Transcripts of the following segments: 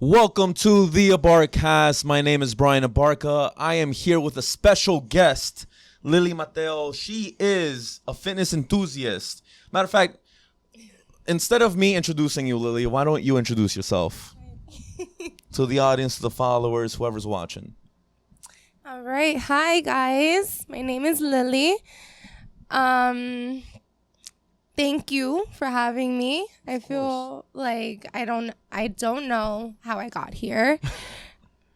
Welcome to the Abarcast. My name is Brian Abarca. I am here with a special guest, Lilly Mateo. She is a fitness enthusiast. Matter of fact, instead of me introducing you, Lilly, why don't you introduce yourself to the audience, to the followers, whoever's watching? All right. Hi, guys. My name is Lilly. Thank you for having me. I feel like I don't know how I got here.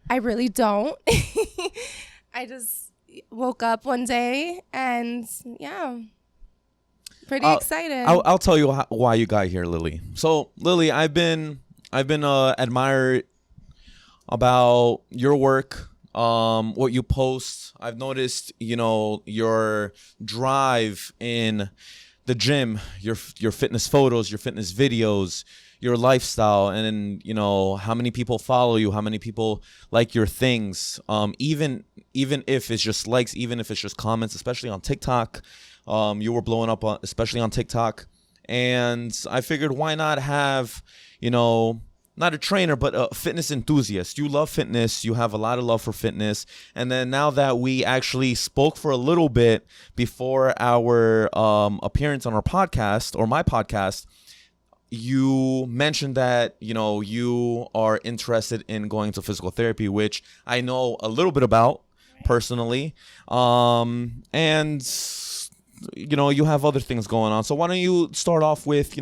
I really don't. I just woke up one day and pretty excited. I'll tell you why you got here, Lilly. So, Lilly, I've been admired about your work, what you post. I've noticed, your drive in the gym, your fitness photos, your fitness videos, your lifestyle, and how many people follow you, how many people like your things. Even if it's just likes, even if it's just comments, especially on TikTok. You were blowing up especially on TikTok, and I figured why not have not a trainer, but a fitness enthusiast. You love fitness. You have a lot of love for fitness. And then now that we actually spoke for a little bit before our appearance on our podcast, or my podcast, you mentioned that, you are interested in going to physical therapy, which I know a little bit about personally. And you have other things going on. So why don't you start off with,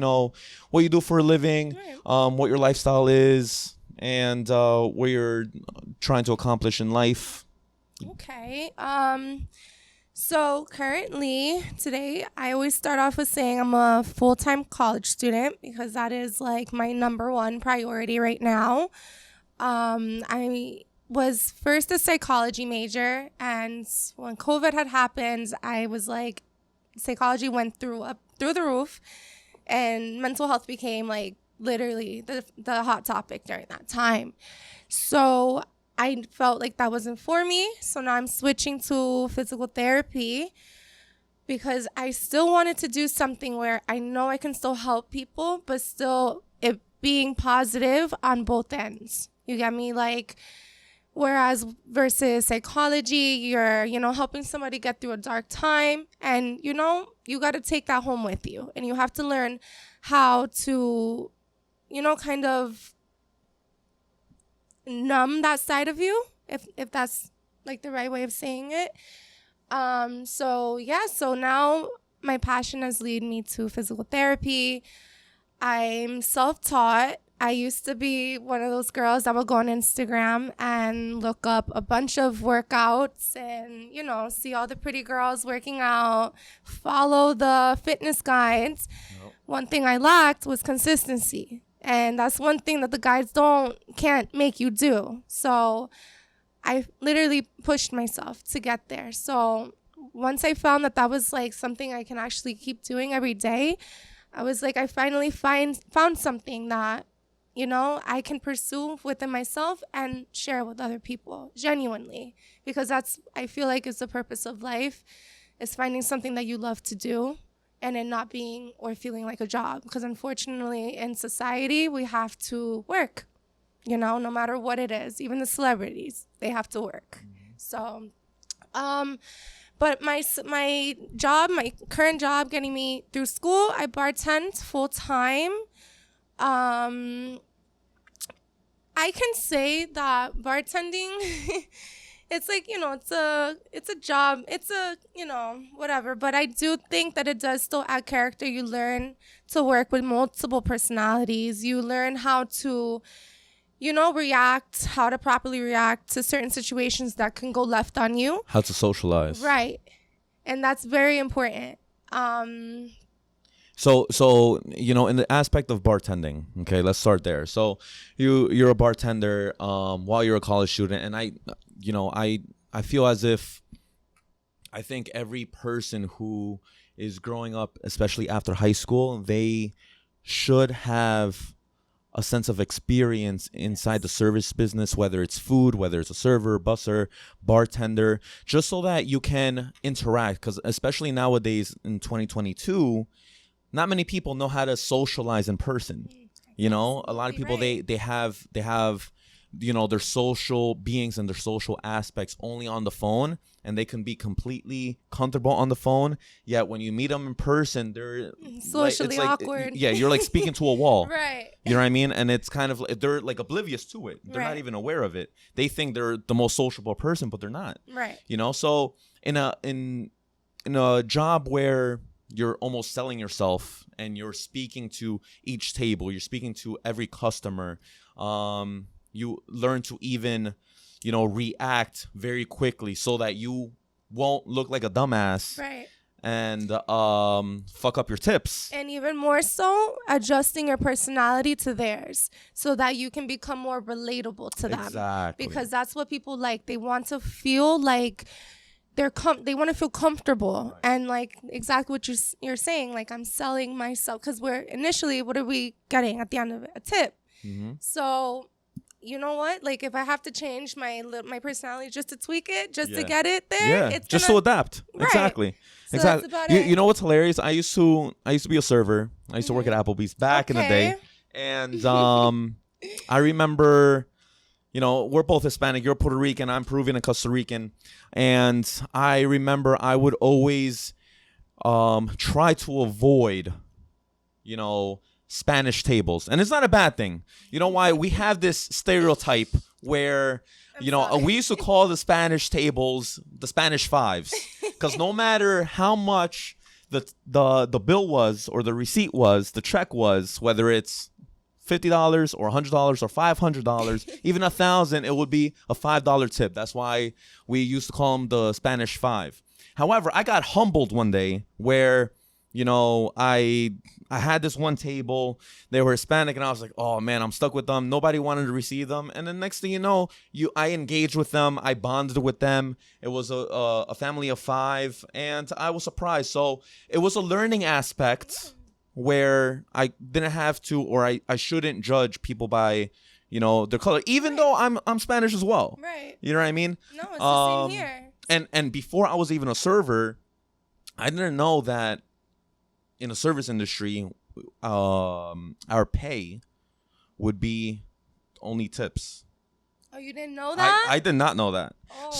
what you do for a living, what your lifestyle is, and what you're trying to accomplish in life. Okay. So currently today, I always start off with saying I'm a full-time college student because that is like my number one priority right now. I was first a psychology major, and when COVID had happened, I was like, psychology went through the roof, and mental health became like literally the hot topic during that time. So I felt like that wasn't for me. So now I'm switching to physical therapy because I still wanted to do something where I know I can still help people, but still it being positive on both ends. You get me? Like, whereas versus psychology, you're, helping somebody get through a dark time, and, you got to take that home with you, and you have to learn how to, kind of numb that side of you, if that's like the right way of saying it. So now my passion has led me to physical therapy. I'm self-taught. I used to be one of those girls that would go on Instagram and look up a bunch of workouts and, see all the pretty girls working out, follow the fitness guides. Nope. One thing I lacked was consistency. And that's one thing that the guides can't make you do. So I literally pushed myself to get there. So once I found that was like something I can actually keep doing every day, I was like, I finally found something that, I can pursue within myself and share with other people genuinely, because I feel like is the purpose of life, is finding something that you love to do and it not being or feeling like a job. Because unfortunately in society, we have to work, no matter what it is. Even the celebrities, they have to work. Mm-hmm. So, but my current job getting me through school, I bartend full time. I can say that bartending, it's like, it's a job, it's a, whatever. But I do think that it does still add character. You learn to work with multiple personalities. You learn how to, how to properly react to certain situations that can go left on you. How to socialize. Right. And that's very important. So in the aspect of bartending, okay, let's start there. So you're a bartender while you're a college student, and I feel as if I think every person who is growing up, especially after high school, they should have a sense of experience inside the service business, whether it's food, whether it's a server, busser, bartender, just so that you can interact. Because especially nowadays in 2022, not many people know how to socialize in person. A lot of people, they have their social beings and their social aspects only on the phone, and they can be completely comfortable on the phone. Yet when you meet them in person, they're socially awkward. Yeah, you're like speaking to a wall. Right. You know what I mean? And it's kind of they're like oblivious to it. They're not even aware of it. They think they're the most sociable person, but they're not. Right. So in a job where you're almost selling yourself and you're speaking to each table, you're speaking to every customer, you learn to even, react very quickly so that you won't look like a dumbass. Right. And fuck up your tips. And even more so, adjusting your personality to theirs so that you can become more relatable to them. Exactly. Because that's what people like. They want to feel like they want to feel comfortable. Right. And like exactly what you're saying, like I'm selling myself, because we're initially, what are we getting at the end of it? A tip. Mm-hmm. So you know what? Like if I have to change my personality just to tweak it, just to get it there, it's just to adapt. Right. Exactly. So exactly. That's about it. You know what's hilarious? I used to be a server. I used to work at Applebee's back in the day, and I remember, we're both Hispanic. You're Puerto Rican. I'm Peruvian and Costa Rican, and I remember I would always try to avoid, Spanish tables. And it's not a bad thing. You know why? We have this stereotype where, we used to call the Spanish tables the Spanish fives. Because no matter how much the bill was or the receipt was, the check was, whether it's $50 or $100 or $500, even $1,000, it would be a $5 tip. That's why we used to call them the Spanish five. However, I got humbled one day where, I had this one table. They were Hispanic, and I was like, oh, man, I'm stuck with them. Nobody wanted to receive them. And then next thing you know, I engaged with them. I bonded with them. It was a family of 5, and I was surprised. So it was a learning aspect where I didn't have to, or I shouldn't judge people by, their color, even though I'm Spanish as well. Right. You know what I mean? No, it's the same here. And before I was even a server, I didn't know that in the service industry, our pay would be only tips. Oh, you didn't know that? I did not know that. Oh.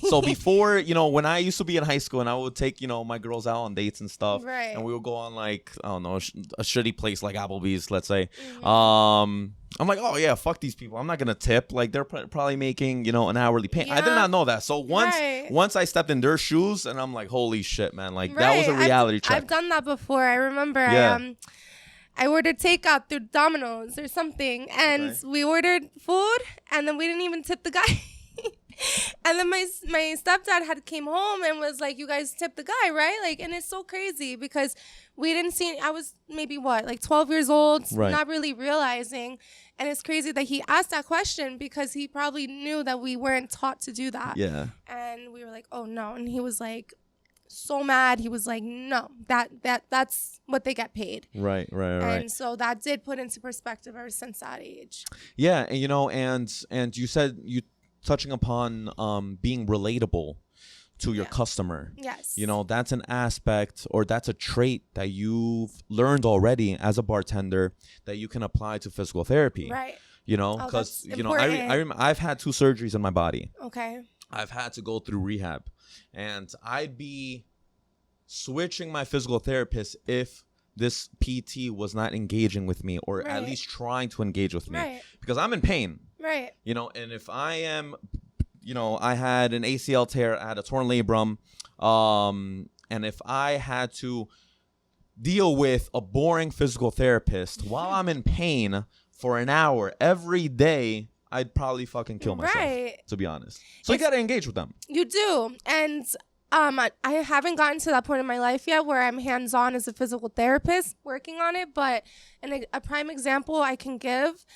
So before, when I used to be in high school and I would take, my girls out on dates and stuff. Right. And we would go on like, I don't know, a shitty place like Applebee's, let's say. Mm-hmm. I'm like, oh yeah, fuck these people. I'm not going to tip. Like they're probably making, an hourly pay. Yeah. I did not know that. So once I stepped in their shoes and I'm like, holy shit, man. Like that was a reality check. I've done that before. I remember I ordered takeout through Domino's or something, and we ordered food, and then we didn't even tip the guy. And then my stepdad had came home and was like, you guys tipped the guy, right? Like, and it's so crazy because we didn't see, I was maybe 12 years old, not really realizing. And it's crazy that he asked that question because he probably knew that we weren't taught to do that. Yeah. And we were like, oh no. And he was like, so mad. He was like, no, that's what they get paid. Right. And so that did put into perspective ever since that age. Yeah, and you said you touching upon being relatable to your customer. Yes. That's an aspect, or that's a trait that you've learned already as a bartender that you can apply to physical therapy. Right. Because I've had 2 surgeries in my body. Okay. I've had to go through rehab, and I'd be switching my physical therapist if this PT was not engaging with me, or at least trying to engage with me, because I'm in pain. Right. And if I am, I had an ACL tear, I had a torn labrum, and if I had to deal with a boring physical therapist while I'm in pain for an hour every day, I'd probably fucking kill myself, to be honest. So you got to engage with them. You do. And I haven't gotten to that point in my life yet where I'm hands-on as a physical therapist working on it. But a prime example I can give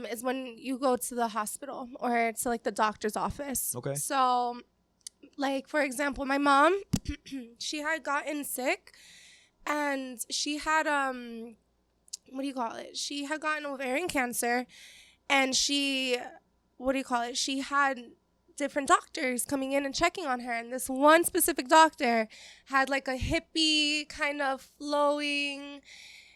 is when you go to the hospital or to like the doctor's office. Okay. So like, for example, my mom, she had gotten sick and she had, she had gotten ovarian cancer. And she had different doctors coming in and checking on her. And this one specific doctor had like a hippie kind of flowing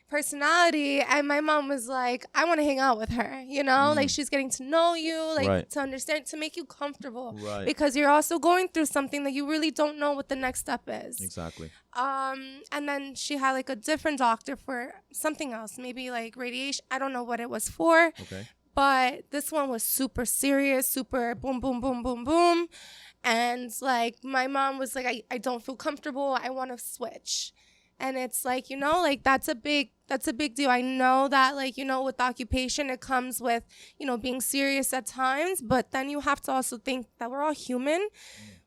personality, and my mom was like, I want to hang out with her, you know, like she's getting to know you, like to understand, to make you comfortable, because you're also going through something that you really don't know what the next step is. Exactly. And then she had like a different doctor for something else, maybe like radiation. I don't know what it was for. Okay. But this one was super serious, super boom, boom, boom, boom, boom. And like my mom was like, I don't feel comfortable. I want to switch. And it's like, you know, like that's a big deal. I know that, like, you know, with occupation, it comes with, you know, being serious at times. But then you have to also think that we're all human.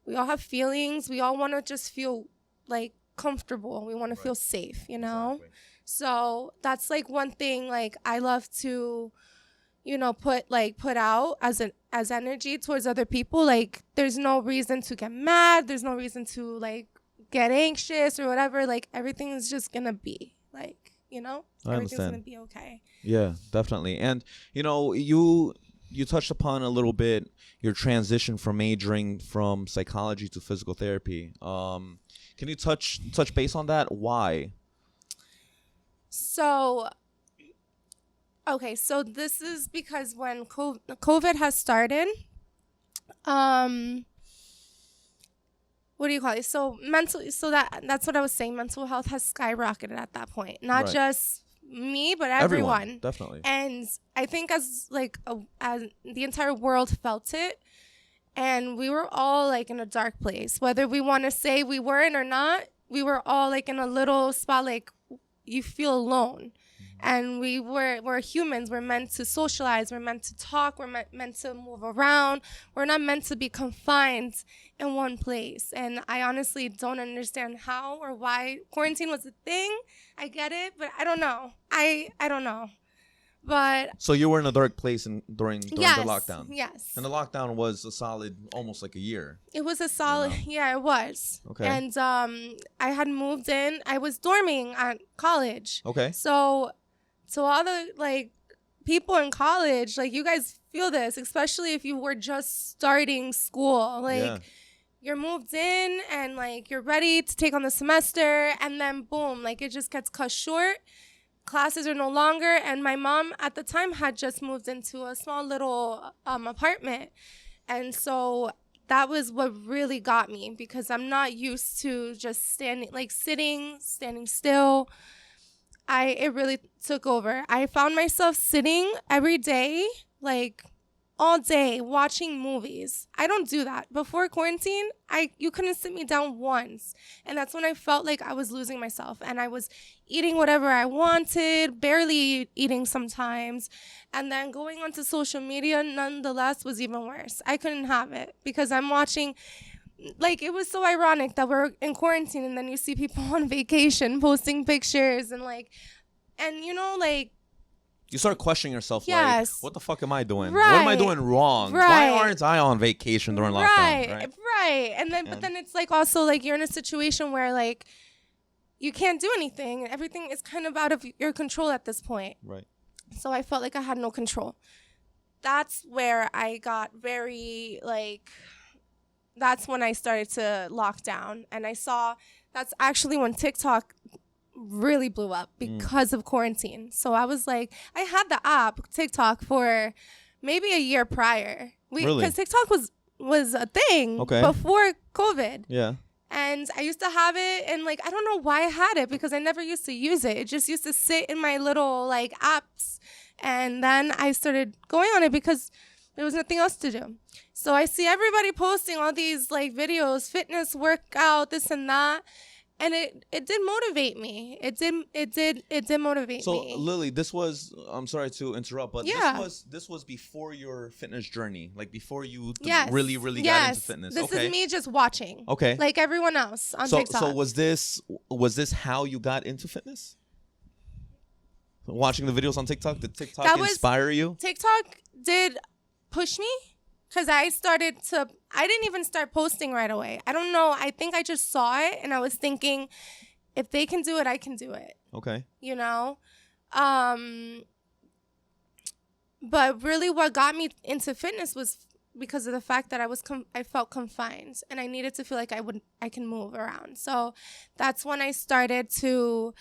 We all have feelings. We all want to just feel like comfortable. We want to feel safe, you know? Exactly. So that's like one thing, like I love to, you know, put out as energy towards other people. Like there's no reason to get mad. There's no reason to like get anxious or whatever. Like everything is just gonna be like, you know, everything's gonna be okay. Yeah, definitely. And you know, you touched upon a little bit your transition from majoring from psychology to physical therapy. Can you touch base on that? Why? So okay, so this is because when COVID has started, what do you call it? So that's what I was saying. Mental health has skyrocketed at that point. Not just me, but everyone. Definitely. And I think as the entire world felt it, and we were all like in a dark place. Whether we want to say we weren't or not, we were all like in a little spot, like you feel alone. And we're humans. We're meant to socialize. We're meant to talk. We're meant to move around. We're not meant to be confined in one place. And I honestly don't understand how or why quarantine was a thing. I get it, but I don't know. I don't know. But so you were in a dark place during the lockdown. Yes. And the lockdown was a solid, almost like a year. It was a solid, yeah, it was. Okay. And I had moved in. I was dorming at college. Okay. So all the like people in college, like you guys feel this, especially if you were just starting school. Like you're moved in and like you're ready to take on the semester, and then boom, like it just gets cut short. Classes are no longer, and my mom at the time had just moved into a small little apartment, and so that was what really got me, because I'm not used to just standing still. It really took over. I found myself sitting every day, like all day, watching movies. I don't do that. Before quarantine, you couldn't sit me down once. And that's when I felt like I was losing myself. And I was eating whatever I wanted, barely eating sometimes. And then going onto social media, nonetheless, was even worse. I couldn't have it because I'm watching... Like, it was so ironic that we're in quarantine and then you see people on vacation posting pictures and, like, and, you know, like... You start questioning yourself, yes. like, what the fuck am I doing? Right. What am I doing wrong? Right. Why aren't I on vacation during lockdown? Right. And then, but then it's, like, also, like, you're in a situation where, like, you can't do anything. Everything is kind of out of your control at this point. Right. So I felt like I had no control. That's where I got very, like... That's when I started to lock down. And I saw that's actually when TikTok really blew up because of quarantine. So I was like, I had the app TikTok for maybe a year prior. Because TikTok was a thing before COVID. Yeah. And I used to have it, and like I don't know why I had it, because I never used to use it. It just used to sit in my little like apps. And then I started going on it because there was nothing else to do. So I see everybody posting all these like videos, fitness, workout, this and that. And it did motivate me. It did motivate me. So Lily, this was, I'm sorry to interrupt, but this was before your fitness journey, like before you really got into fitness. This is me just watching. Okay. Like everyone else on TikTok. So was this how you got into fitness? Watching the videos on TikTok? Did TikTok inspire you? TikTok did push me. Because I didn't even start posting right away. I don't know. I think I just saw it and I was thinking, if they can do it, I can do it. Okay. You know? But really what got me into fitness was because of the fact that I felt confined and I needed to feel like I can move around. So that's when I started to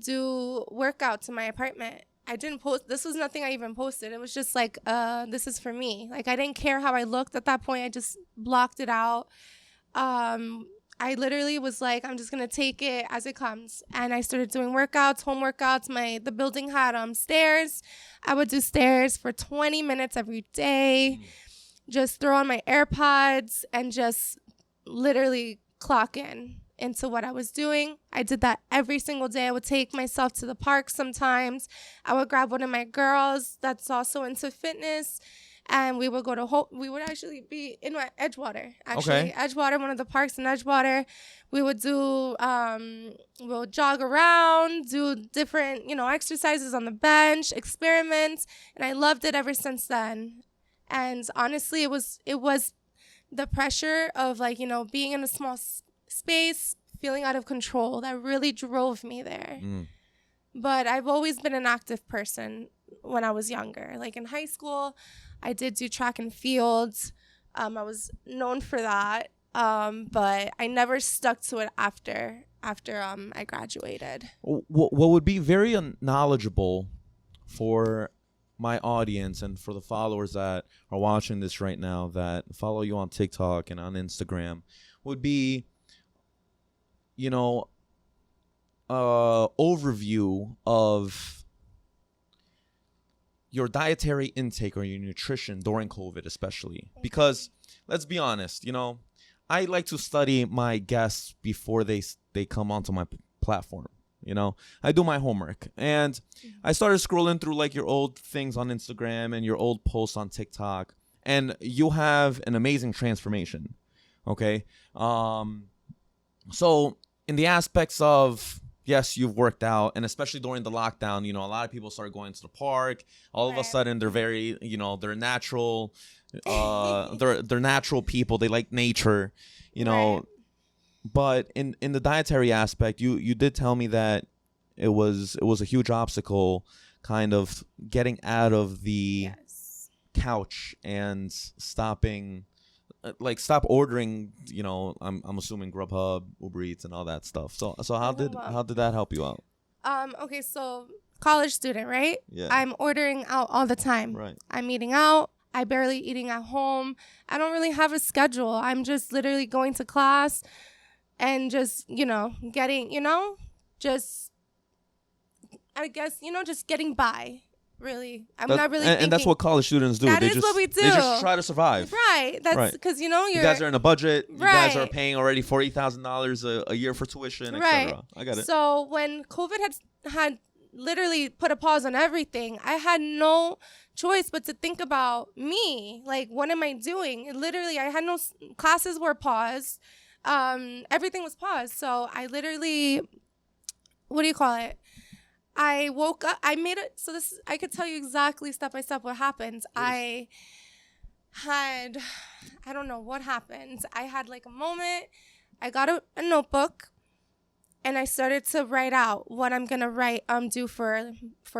do workouts in my apartment. I didn't post. This was nothing I even posted. It was just like, this is for me. Like, I didn't care how I looked at that point. I just blocked it out. I literally was like, I'm just going to take it as it comes. And I started doing workouts, home workouts. The building had stairs. I would do stairs for 20 minutes every day. Just throw on my AirPods and just literally clock into what I was doing. I did that every single day. I would take myself to the park sometimes. I would grab one of my girls that's also into fitness, and we would go to we would actually be in Edgewater. Actually, Edgewater, one of the parks in Edgewater. We would do, we'll jog around, do different, exercises on the bench, experiments, and I loved it ever since then. And honestly, it was the pressure of being in a small space, feeling out of control that really drove me there. But I've always been an active person when I was younger. Like in high school, I did do track and field. I was known for that. But I never stuck to it after I graduated. What would be very knowledgeable for my audience and for the followers that are watching this right now that follow you on TikTok and on Instagram would be, overview of your dietary intake or your nutrition during COVID, especially. Because let's be honest, I like to study my guests before they come onto my platform. I do my homework, and I started scrolling through your old things on Instagram and your old posts on TikTok, and you have an amazing transformation. Okay. So in the aspects of, yes, you've worked out, and especially during the lockdown, a lot of people started going to the park. All of a sudden they're very, they're natural, they're natural people. They like nature, Right. But in the dietary aspect, you did tell me that it was a huge obstacle, kind of getting out of the couch and stopping, stop ordering. I'm assuming Grubhub, Uber Eats, and all that stuff. So how did that help you out? Okay, so college student, right? Yeah. I'm ordering out all the time. Right. I'm eating out. I barely eating at home. I don't really have a schedule. I'm just literally going to class and just, getting, just, I guess, just getting by, really. I'm not really thinking. And that's what college students do. That is what we do. They just try to survive. Right. That's because, you guys are in a budget. You Right. guys are paying already $40,000 a year for tuition, etc. I got it. So when COVID had literally put a pause on everything, I had no choice but to think about me. Like, what am I doing? Literally, I had classes were paused. Everything was paused. So I literally, what do you call it? I woke up. I made it. So I could tell you exactly step by step what happened. I don't know what happened. I had a moment. I got a notebook, and I started to write out what I'm gonna do for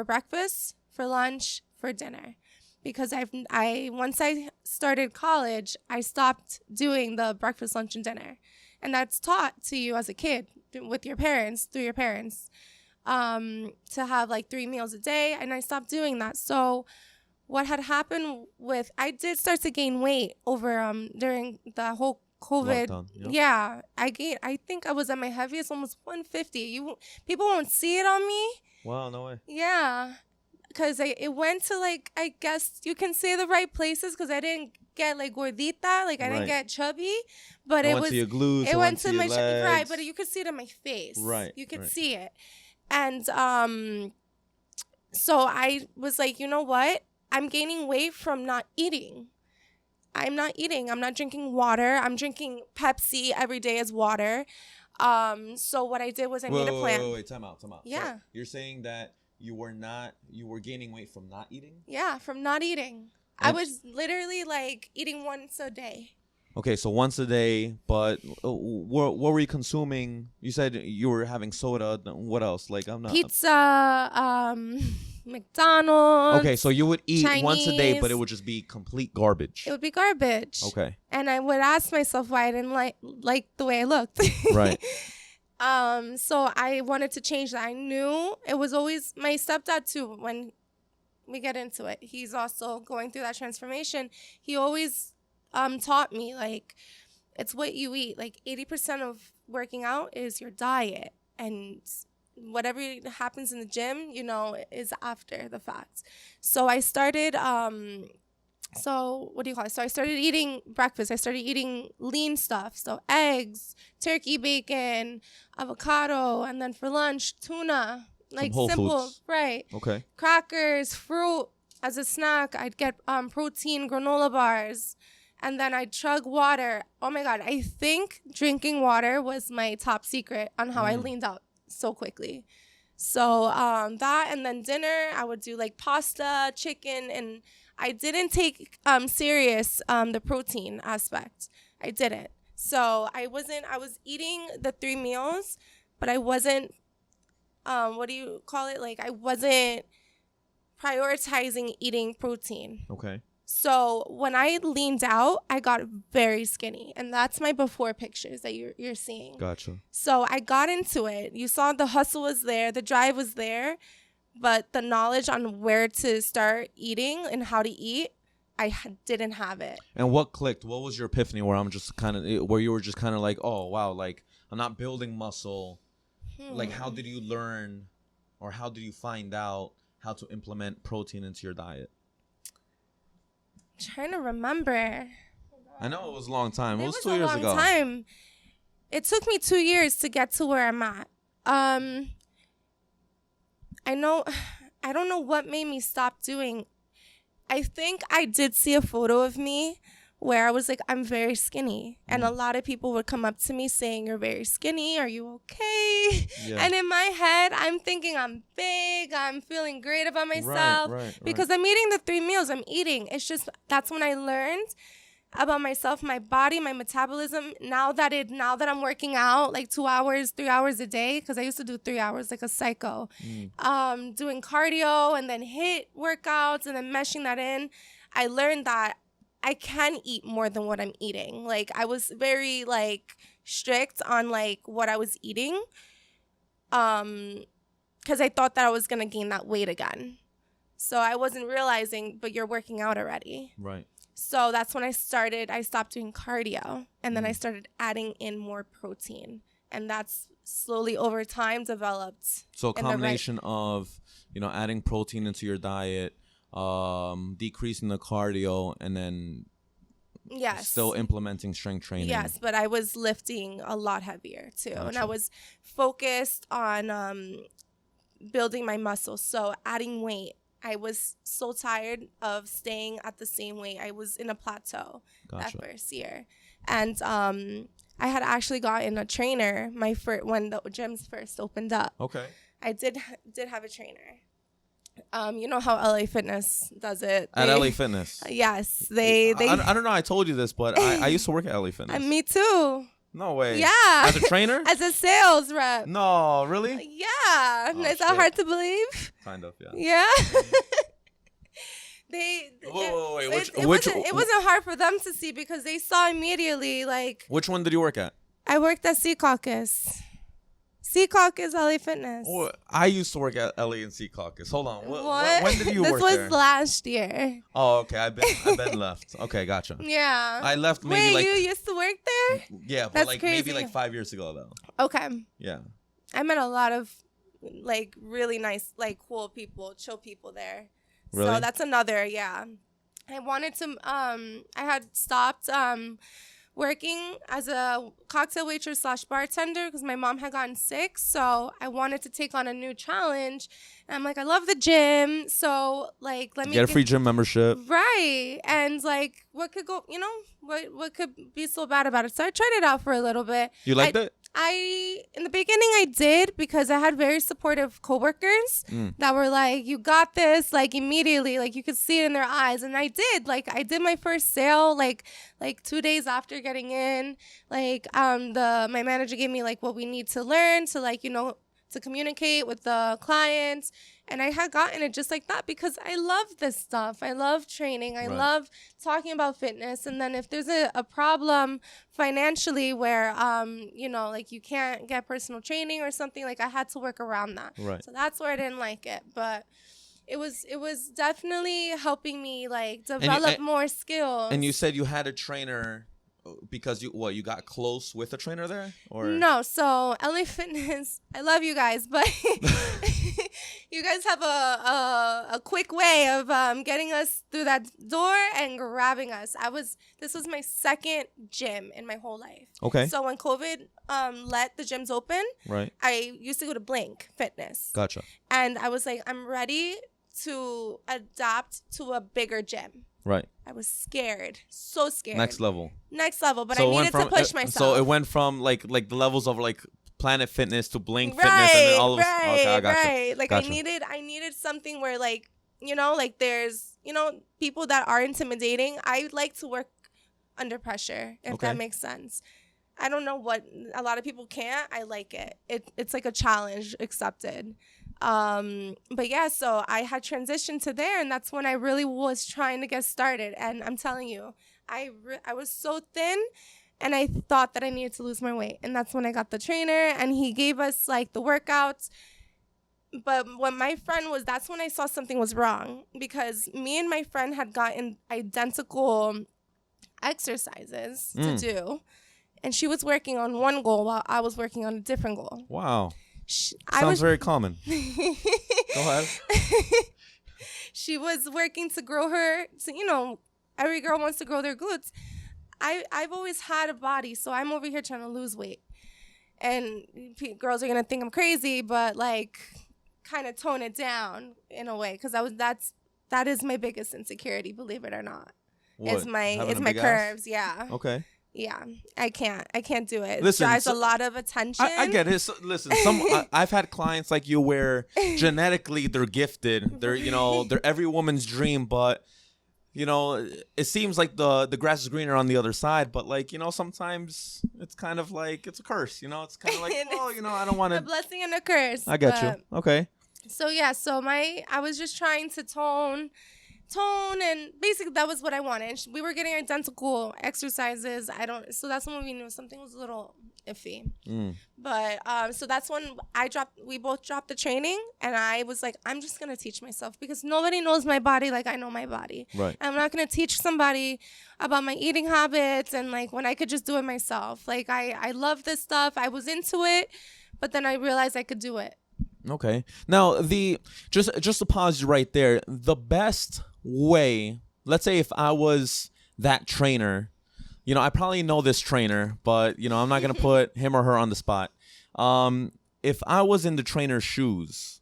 breakfast, for lunch, for dinner. Because once I started college, I stopped doing the breakfast, lunch, and dinner. And that's taught to you as a kid with your parents, through your parents, to have 3 meals a day. And I stopped doing that. So what had happened I did start to gain weight over during the whole COVID. Lockdown, yep. Yeah, I think I was at my heaviest, almost 150. People won't see it on me. Wow, no way. Yeah. Because it went to I guess you can say the right places, because I didn't get gordita, I didn't get chubby, but it went was to your glutes, it went to my legs. right, but you could see it on my face. Right, you could right. see it, and so I was you know what? I'm gaining weight from not eating. I'm not eating. I'm not drinking water. I'm drinking Pepsi every day as water. So what I did was I made a plan. Wait, time out. Yeah. So you're saying that you were gaining weight from not eating? Yeah, from not eating. I was literally eating once a day. Okay, so once a day, but what were you consuming? You said you were having soda. What else? I'm not. Pizza, McDonald's. Okay, so you would eat once a day, Chinese. but it would just be complete garbage. It would be garbage. Okay. And I would ask myself why I didn't like the way I looked. Right. So I wanted to change that. I knew it was always my stepdad too. When we get into it, he's also going through that transformation. He always taught me, like, it's what you eat. Like 80% of working out is your diet, and whatever happens in the gym, is after the fact. So I started so what do you call it? So I started eating breakfast. I started eating lean stuff. So eggs, turkey bacon, avocado, and then for lunch, tuna. Like simple, foods. Right. Okay. Crackers, fruit. As a snack, I'd get protein granola bars. And then I'd chug water. Oh my God. I think drinking water was my top secret on how I leaned out so quickly. So that, and then dinner, I would do like pasta, chicken, and I didn't take serious the protein aspect. I didn't. So I was eating the 3 meals, but I wasn't, what do you call it? Like, I wasn't prioritizing eating protein. Okay. So when I leaned out, I got very skinny. And that's my before pictures that you're seeing. Gotcha. So I got into it. You saw the hustle was there. The drive was there. But the knowledge on where to start eating and how to eat, I didn't have it. And what clicked? What was your epiphany where where you were just kind of like, oh, wow, like I'm not building muscle. Like, how did you learn, or how did you find out how to implement protein into your diet? Trying to remember. I know it was a long time. It was 2 a years long ago. Time. It took me 2 years to get to where I'm at. I don't know what made me stop doing. I think I did see a photo of me where I was like, I'm very skinny. And a lot of people would come up to me saying, you're very skinny. Are you okay? Yeah. And in my head, I'm thinking I'm big. I'm feeling great about myself. Right. Because I'm eating the 3 meals I'm eating. It's just, that's when I learned about myself, my body, my metabolism. Now that I'm working out like 2 hours, 3 hours a day, because I used to do 3 hours like a psycho, doing cardio and then HIIT workouts and then meshing that in, I learned that I can eat more than what I'm eating. Like, I was very like strict on like what I was eating, because I thought that I was gonna gain that weight again. So I wasn't realizing, but you're working out already. Right. So that's when I stopped doing cardio, and then I started adding in more protein, and that's slowly over time developed. So a combination of, adding protein into your diet, decreasing the cardio, and then still implementing strength training. Yes, but I was lifting a lot heavier too. Gotcha. And I was focused on building my muscles. So adding weight. I was so tired of staying at the same weight. I was in a plateau that first year. And I had actually gotten a trainer when the gyms first opened up. Okay. I did have a trainer. You know how LA Fitness does it. At LA Fitness? Yes. They I don't know, I told you this, but I used to work at LA Fitness. Me too. No way. Yeah. As a trainer? As a sales rep. No, really? Yeah. Is that hard to believe? Kind of, yeah. Yeah. Wait. It wasn't hard for them to see because they saw immediately, like... Which one did you work at? I worked at Sea Caucus. Sea Caucus, LA Fitness. Oh, I used to work at LA and Sea Caucus. Hold on. When did you work there? This was last year. Oh, okay. I've been left. Okay, gotcha. Yeah. I left maybe Wait, you used to work there? Yeah, but like maybe like 5 years ago though. Okay. Yeah. I met a lot of like really nice, like cool people, chill people there. Really? So that's another, yeah. I wanted to I had stopped working as a cocktail waitress / bartender because my mom had gotten sick. So I wanted to take on a new challenge. And I'm like, I love the gym. So like, let me get a free gym membership. Right. And like, what could go, what could be so bad about it? So I tried it out for a little bit. You liked it? In the beginning I did because I had very supportive coworkers that were like, you got this, like immediately, like you could see it in their eyes. And I did, like I did my first sale, like 2 days after getting in, like, my manager gave me like what we need to learn to like, to communicate with the clients. And I had gotten it just like that because I love this stuff. I love training. I love talking about fitness. And then if there's a problem financially where, you know, like you can't get personal training or something, like I had to work around that. Right. So that's where I didn't like it. But it was definitely helping me like develop more skills. And you said you had a trainer because you got close with a trainer there, or no? So LA Fitness, I love you guys, but you guys have a quick way of getting us through that door and grabbing us. This was my second gym in my whole life. Okay. So when COVID let the gyms open, right, I used to go to Blink Fitness. Gotcha. And I was like, I'm ready to adapt to a bigger gym. Right. I was scared. So scared. Next level. But I needed to push myself. So it went from like the levels of like Planet Fitness to Blink Fitness, and then all of okay, I gotcha. Right. Like gotcha. I needed something where like, you know, like there's, you know, people that are intimidating. I like to work under pressure, if that makes sense. I don't know what a lot of people can't. I like it. It's like a challenge accepted. But yeah, so I had transitioned to there, and that's when I really was trying to get started. And I'm telling you, I was so thin, and I thought that I needed to lose my weight. And that's when I got the trainer, and he gave us like the workouts. But when my friend that's when I saw something was wrong, because me and my friend had gotten identical exercises to do. And she was working on one goal while I was working on a different goal. Wow. Sounds very common. Go ahead. She was working to grow her, you know, every girl wants to grow their glutes. I've always had a body, so I'm over here trying to lose weight. And girls are going to think I'm crazy, but like kind of tone it down in a way, because that is my biggest insecurity, believe it or not. What? It's my curves, yeah. Okay. Yeah, I can't do it. Listen, it drives a lot of attention. I get it. So, listen, I've had clients like you where genetically they're gifted. They're, you know, they're every woman's dream, but you know, it seems like the grass is greener on the other side. But like, you know, sometimes it's kind of like it's a curse. You know, it's kind of like, oh, you know, I don't want to. A blessing and a curse. I get you. Okay. So yeah, I was just trying to tone, and basically that was what I wanted. We were getting identical exercises. So that's when we knew something was a little iffy. But so that's when we both dropped the training, and I was like, I'm just gonna teach myself, because nobody knows my body like I know my body. Right. I'm not gonna teach somebody about my eating habits, and like when I could just do it myself. Like I love this stuff. I was into it, but then I realized I could do it. Okay. Now just to pause you right there, the best way, let's say if I was that trainer, you know, I probably know this trainer, but you know, I'm not gonna put him or her on the spot. If I was in the trainer's shoes,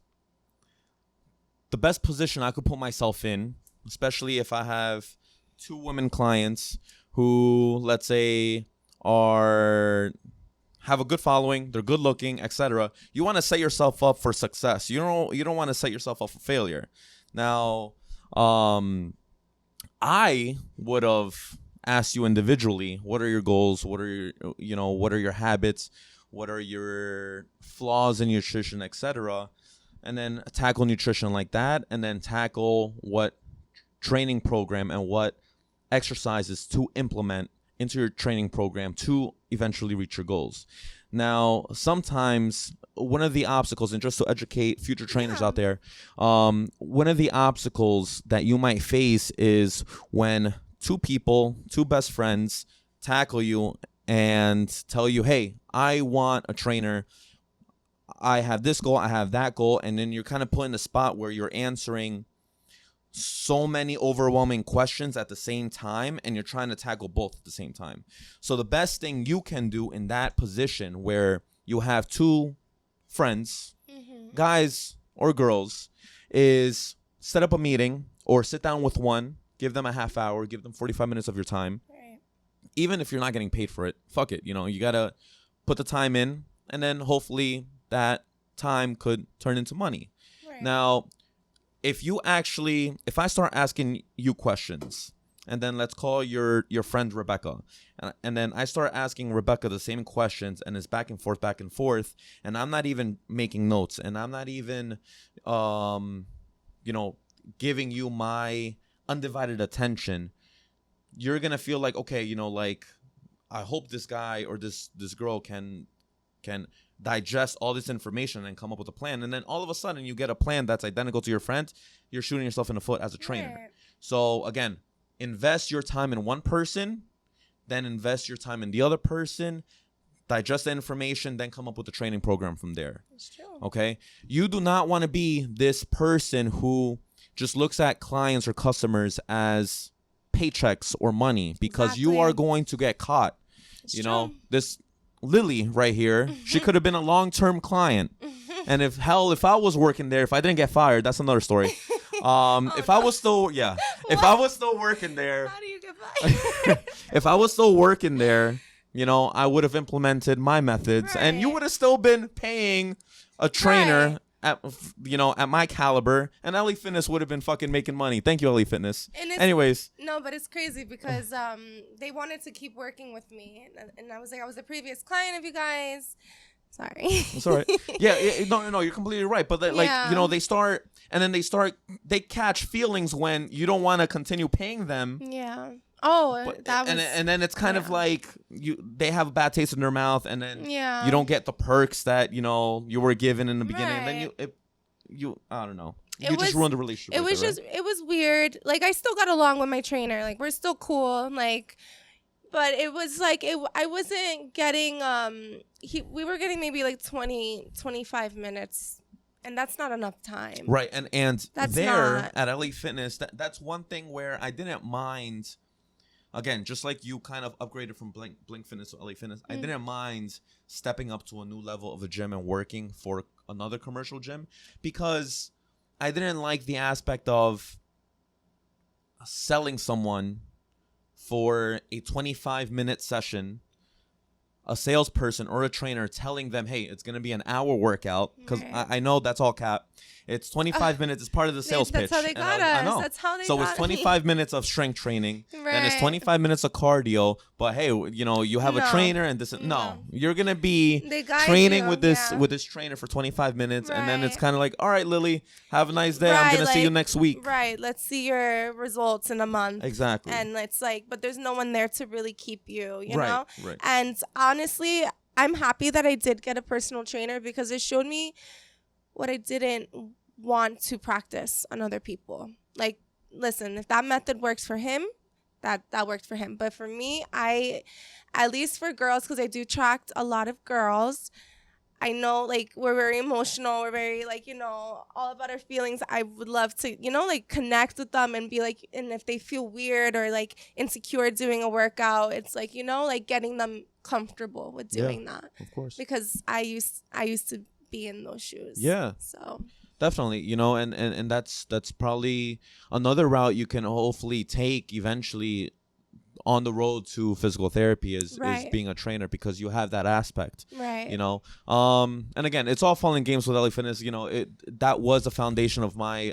the best position I could put myself in, especially if I have 2 women clients who, let's say, have a good following, they're good looking, etc. You want to set yourself up for success. You don't want to set yourself up for failure. Now, I would have asked you individually, what are your goals? What are your habits? What are your flaws in nutrition, etc. And then tackle nutrition like that, and then tackle what training program and what exercises to implement into your training program to eventually reach your goals. Now, sometimes one of the obstacles, and just to educate future trainers out there, one of the obstacles that you might face is when 2 best friends, tackle you and tell you, hey, I want a trainer. I have this goal, I have that goal. And then you're kind of put in a spot where you're answering so many overwhelming questions at the same time, and you're trying to tackle both at the same time. So the best thing you can do in that position where you have 2 friends, guys or girls, is set up a meeting or sit down with one, give them a half hour, give them 45 minutes of your time. Right. Even if you're not getting paid for it, fuck it. You know, you got to put the time in, and then hopefully that time could turn into money. Right. Now, if I start asking you questions and then let's call your friend Rebecca, and then I start asking Rebecca the same questions, and it's back and forth, and I'm not even making notes, and I'm not even, giving you my undivided attention. You're gonna feel like, okay, like, I hope this guy or this girl can digest all this information and come up with a plan. And then all of a sudden you get a plan that's identical to your friend. You're shooting yourself in the foot as a trainer. Right. So again, invest your time in one person, then invest your time in the other person, digest the information, then come up with a training program from there. It's true. Okay? You do not want to be this person who just looks at clients or customers as paychecks or money, because you are going to get caught. It's true. True. This Lily right here, she could have been a long-term client. And if I was working there, if I didn't get fired, that's another story. If I was still, if I was still working there, How do you get fired? if I was still working there, I would have implemented my methods, and you Right. would have still been paying a trainer at my caliber, and LA Fitness would have been fucking making money. Thank you, LA Fitness. Anyways. No, but it's crazy because they wanted to keep working with me, and I was like, I was a previous client of you guys. Sorry. It's all right. No, you're completely right. But they catch feelings when you don't want to continue paying them. Yeah. Oh, But, that was. and then it's kind of like they have a bad taste in their mouth, and then Yeah. you don't get the perks that you were given in the beginning. And then Right. you I don't know. It You just was- ruined the relationship. It was it was weird. Like, I still got along with my trainer. Like, we're still cool. Like, but it was like I wasn't getting we were getting maybe like 20-25 minutes, and that's not enough time. Right. And That's there not- at LA Fitness, that's one thing where I didn't mind. Again, just like you kind of upgraded from Blink Fitness to LA Fitness, I didn't mind stepping up to a new level of a gym and working for another commercial gym, because I didn't like the aspect of selling someone for a 25-minute session, a salesperson or a trainer telling them, hey, it's going to be an hour workout, because Right. I know that's all cap. It's 25 minutes. It's part of the sales pitch. That's how they And got I us. know. That's how they So got it's 25 minutes of strength training, then it's Right. 25 minutes of cardio. But hey, you have a No. trainer, and this. No, you're gonna be They guide training you, with this yeah. with this trainer for 25 minutes, and then it's Right. kind of like, all right, Lily, have a nice day. I'm Right, gonna see you like- next week. Right. Let's see your results in a month. Exactly. And it's like, but there's no one there to really keep you, you Right, know? right. And honestly, I'm happy that I did get a personal trainer, because it showed me what I didn't want to practice on other people. Like, listen, if that method works for him, that worked for him. But for me, at least for girls, because I do attract a lot of girls, I know, like, we're very emotional. We're very, like, all about our feelings. I would love to, like, connect with them and be like, and if they feel weird or, like, insecure doing a workout, it's like, like, getting them comfortable with doing that. Of course. Because I used to be in those shoes. Yeah. So. Definitely, and that's probably another route you can hopefully take eventually on the road to physical therapy is Right. being a trainer, because you have that aspect. Right. And again, it's all fun and games with LA Fitness. That was the foundation of my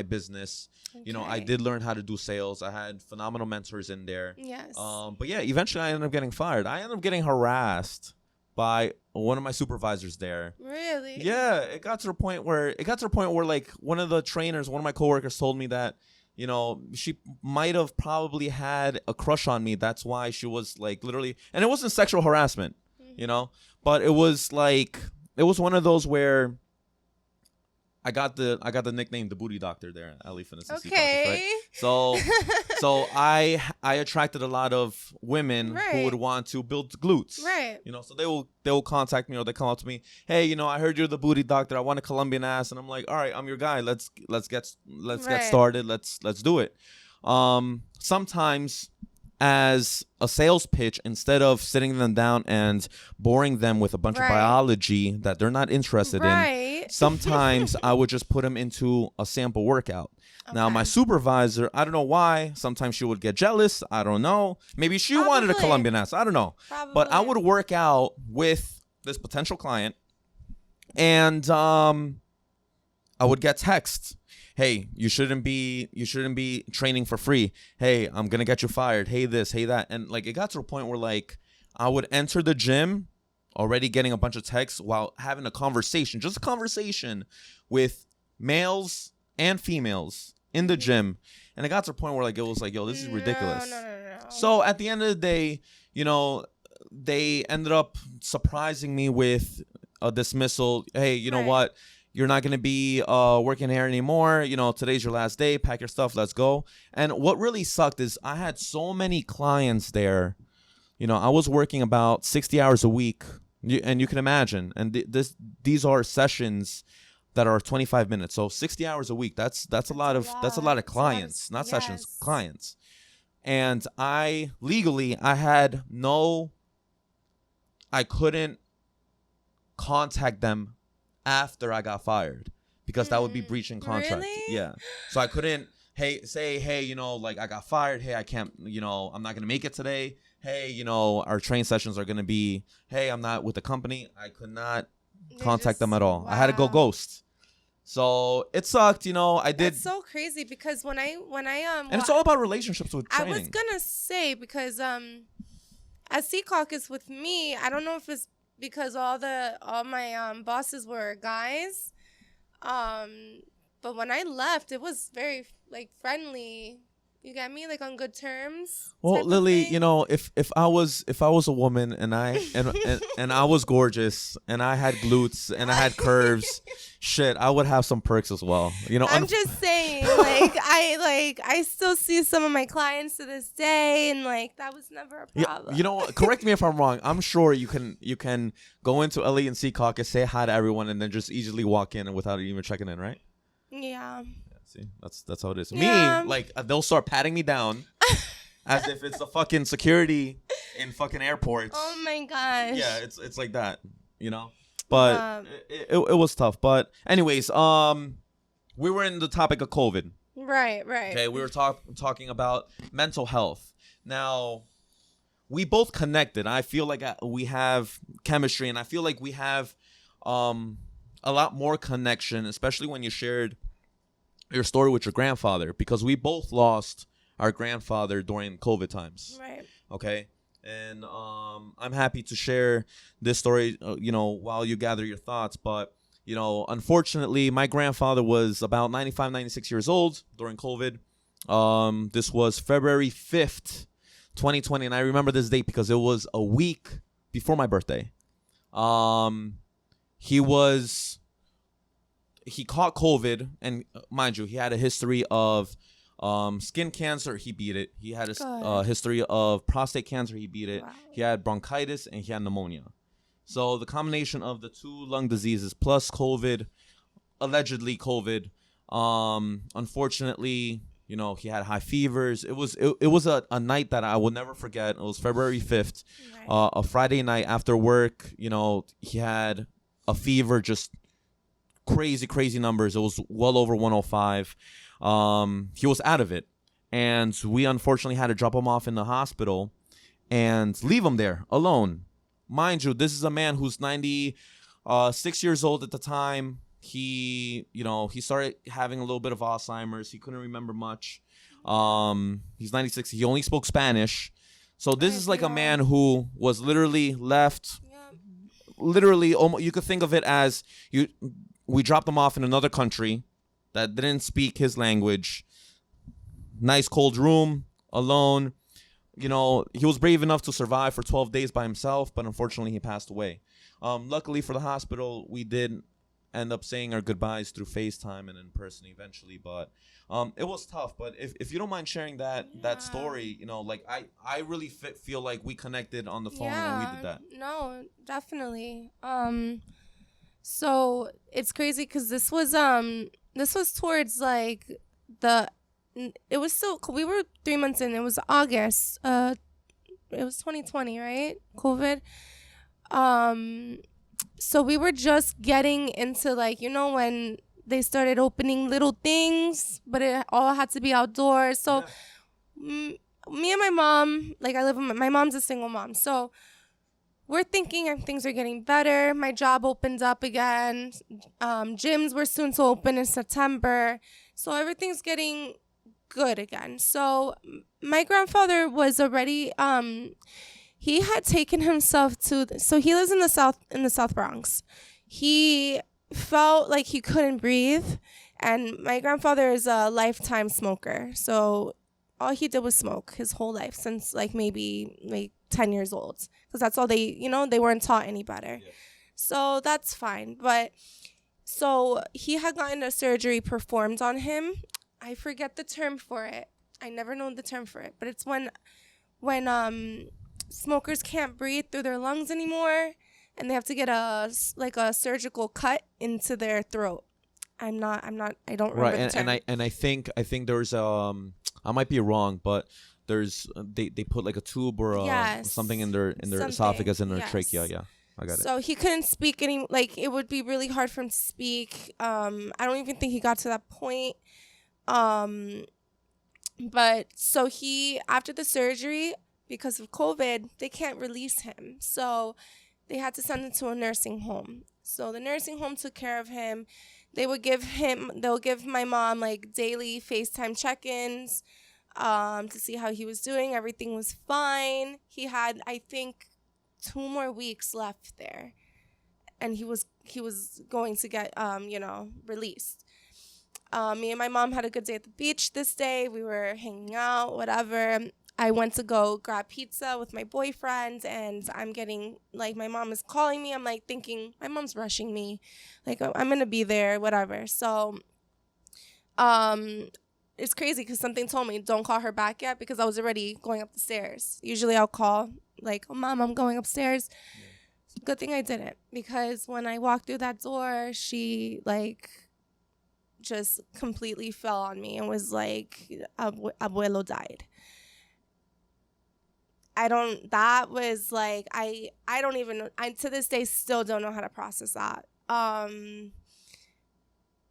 business. I Okay. did learn how to do sales. I had phenomenal mentors in there. Yes. But yeah, eventually I ended up getting fired. I ended up getting harassed by one of my supervisors there. Really? Yeah, it got to the point where like one of the trainers, one of my coworkers told me that, she might have probably had a crush on me. That's why she was like literally, and it wasn't sexual harassment, but it was like, it was one of those where I got the nickname the Booty Doctor there at LA Fitness. and Sea Doctors, right? So I attracted a lot of women who Right. would want to build glutes. Right. So they will contact me, or they come up to me, hey, I heard you're the booty doctor. I want a Colombian ass, and I'm like, all right, I'm your guy. Let's get Right. started. Let's do it. Sometimes as a sales pitch, instead of sitting them down and boring them with a bunch of Right. biology that they're not interested in, Right. sometimes I would just put them into a sample workout. Now, my Okay. supervisor, I don't know why, sometimes she would get jealous. I don't know. Maybe she wanted a Probably. Colombian ass. I don't know. But I Probably. would work out with this potential client, and I would get texts. Hey, you shouldn't be training for free. Hey, I'm gonna get you fired. Hey this, hey that. And like it got to a point where like I would enter the gym already getting a bunch of texts while having a conversation, just a conversation with males and females in the gym. And it got to a point where like it was like, yo, this is ridiculous. No. So at the end of the day, they ended up surprising me with a dismissal. Hey, you know what? You're not going to be working here anymore. Today's your last day. Pack your stuff. Let's go. And what really sucked is I had so many clients there. I was working about 60 hours a week. And you can imagine. And these are sessions that are 25 minutes. So 60 hours a week. That's a lot of clients, not sessions, clients. And I couldn't contact them after I got fired because that would be breaching contract. Really? Yeah. So I couldn't say, hey, like I got fired. Hey, I can't, I'm not going to make it today. Hey, our train sessions are going to be, hey, I'm not with the company. I could not contact them at all. Wow. I had to go ghost. So it sucked, I did. That's so crazy because when I and it's all about relationships with training. I was going to say because at Sea Caucus with me, I don't know if it's because all my bosses were guys, but when I left, it was very like friendly. You get me, like on good terms. Well, Lily, if I was a woman and I and I was gorgeous and I had glutes and I had curves, shit, I would have some perks as well. I'm just saying, I still see some of my clients to this day, and like that was never a problem. Correct me if I'm wrong. I'm sure you can go into Lilly and Sea Caucus, say hi to everyone, and then just easily walk in without even checking in, right? Yeah. See, that's how it is. Yeah. Me, like they'll start patting me down as if it's the fucking security in fucking airports. Oh my gosh. Yeah, it's like that, But it was tough. But anyways, we were in the topic of COVID. Right. Okay, we were talking about mental health. Now, we both connected. I feel like we have chemistry, and I feel like we have a lot more connection, especially when you shared your story with your grandfather, because we both lost our grandfather during COVID times. Right. Okay. And I'm happy to share this story, while you gather your thoughts. But, unfortunately, my grandfather was about 95, 96 years old during COVID. This was February 5th, 2020. And I remember this date because it was a week before my birthday. He caught COVID, and mind you, he had a history of skin cancer. He beat it. He had a history of prostate cancer. He beat it. Wow. He had bronchitis, and he had pneumonia. So the combination of the two lung diseases plus COVID, allegedly COVID, unfortunately, he had high fevers. It was a night that I will never forget. It was February 5th, right. A Friday night after work. He had a fever, just crazy numbers. It was well over 105. He was out of it, and we unfortunately had to drop him off in the hospital and leave him there alone. Mind you, this is a man who's 96 years old at the time. He started having a little bit of Alzheimer's. He couldn't remember much. He's 96. He only spoke Spanish. So this is like a man who was literally left. Literally, you could think of it as we dropped him off in another country that didn't speak his language. Nice cold room, alone. He was brave enough to survive for 12 days by himself, but unfortunately he passed away. Luckily for the hospital, we did end up saying our goodbyes through FaceTime and in person eventually. But it was tough. But if you don't mind sharing that story, I really feel like we connected on the phone when we did that. No, definitely. So it's crazy because this was towards like it was still, we were 3 months in. It was August. It was 2020, right? COVID. So we were just getting into when they started opening little things, but it all had to be outdoors. So me and my mom, I live with my mom's a single mom. So we're thinking things are getting better. My job opens up again. Gyms were soon to open in September. So everything's getting good again. So my grandfather was already he had taken himself to so he lives in the South Bronx. He felt like he couldn't breathe, and my grandfather is a lifetime smoker. So all he did was smoke his whole life since maybe 10 years old, because that's all they weren't taught any better. Yeah. So that's fine. But so he had gotten a surgery performed on him. I forget the term for it. I never know the term for it, but it's when smokers can't breathe through their lungs anymore, and they have to get a surgical cut into their throat. I don't remember the term. And I think there's I might be wrong, but there's they put like a tube or something in their esophagus and their trachea. Yeah, I got it. So he couldn't speak it would be really hard for him to speak. I don't even think he got to that point. But so he, after the surgery, because of COVID, they can't release him. So they had to send him to a nursing home. So the nursing home took care of him. They'll give my mom like daily FaceTime check-ins to see how he was doing. Everything was fine. He had, I think, 2 more weeks left there, and he was going to get released. Me and my mom had a good day at the beach this day. We were hanging out, whatever. I went to go grab pizza with my boyfriend, and I'm getting, like, my mom is calling me. I'm, like, thinking, my mom's rushing me. Like, I'm going to be there, whatever. So, it's crazy because something told me, don't call her back yet, because I was already going up the stairs. Usually I'll call, like, oh, Mom, I'm going upstairs. Yeah. Good thing I didn't, because when I walked through that door, she, like, just completely fell on me and was like, abuelo died. I to this day still don't know how to process that. And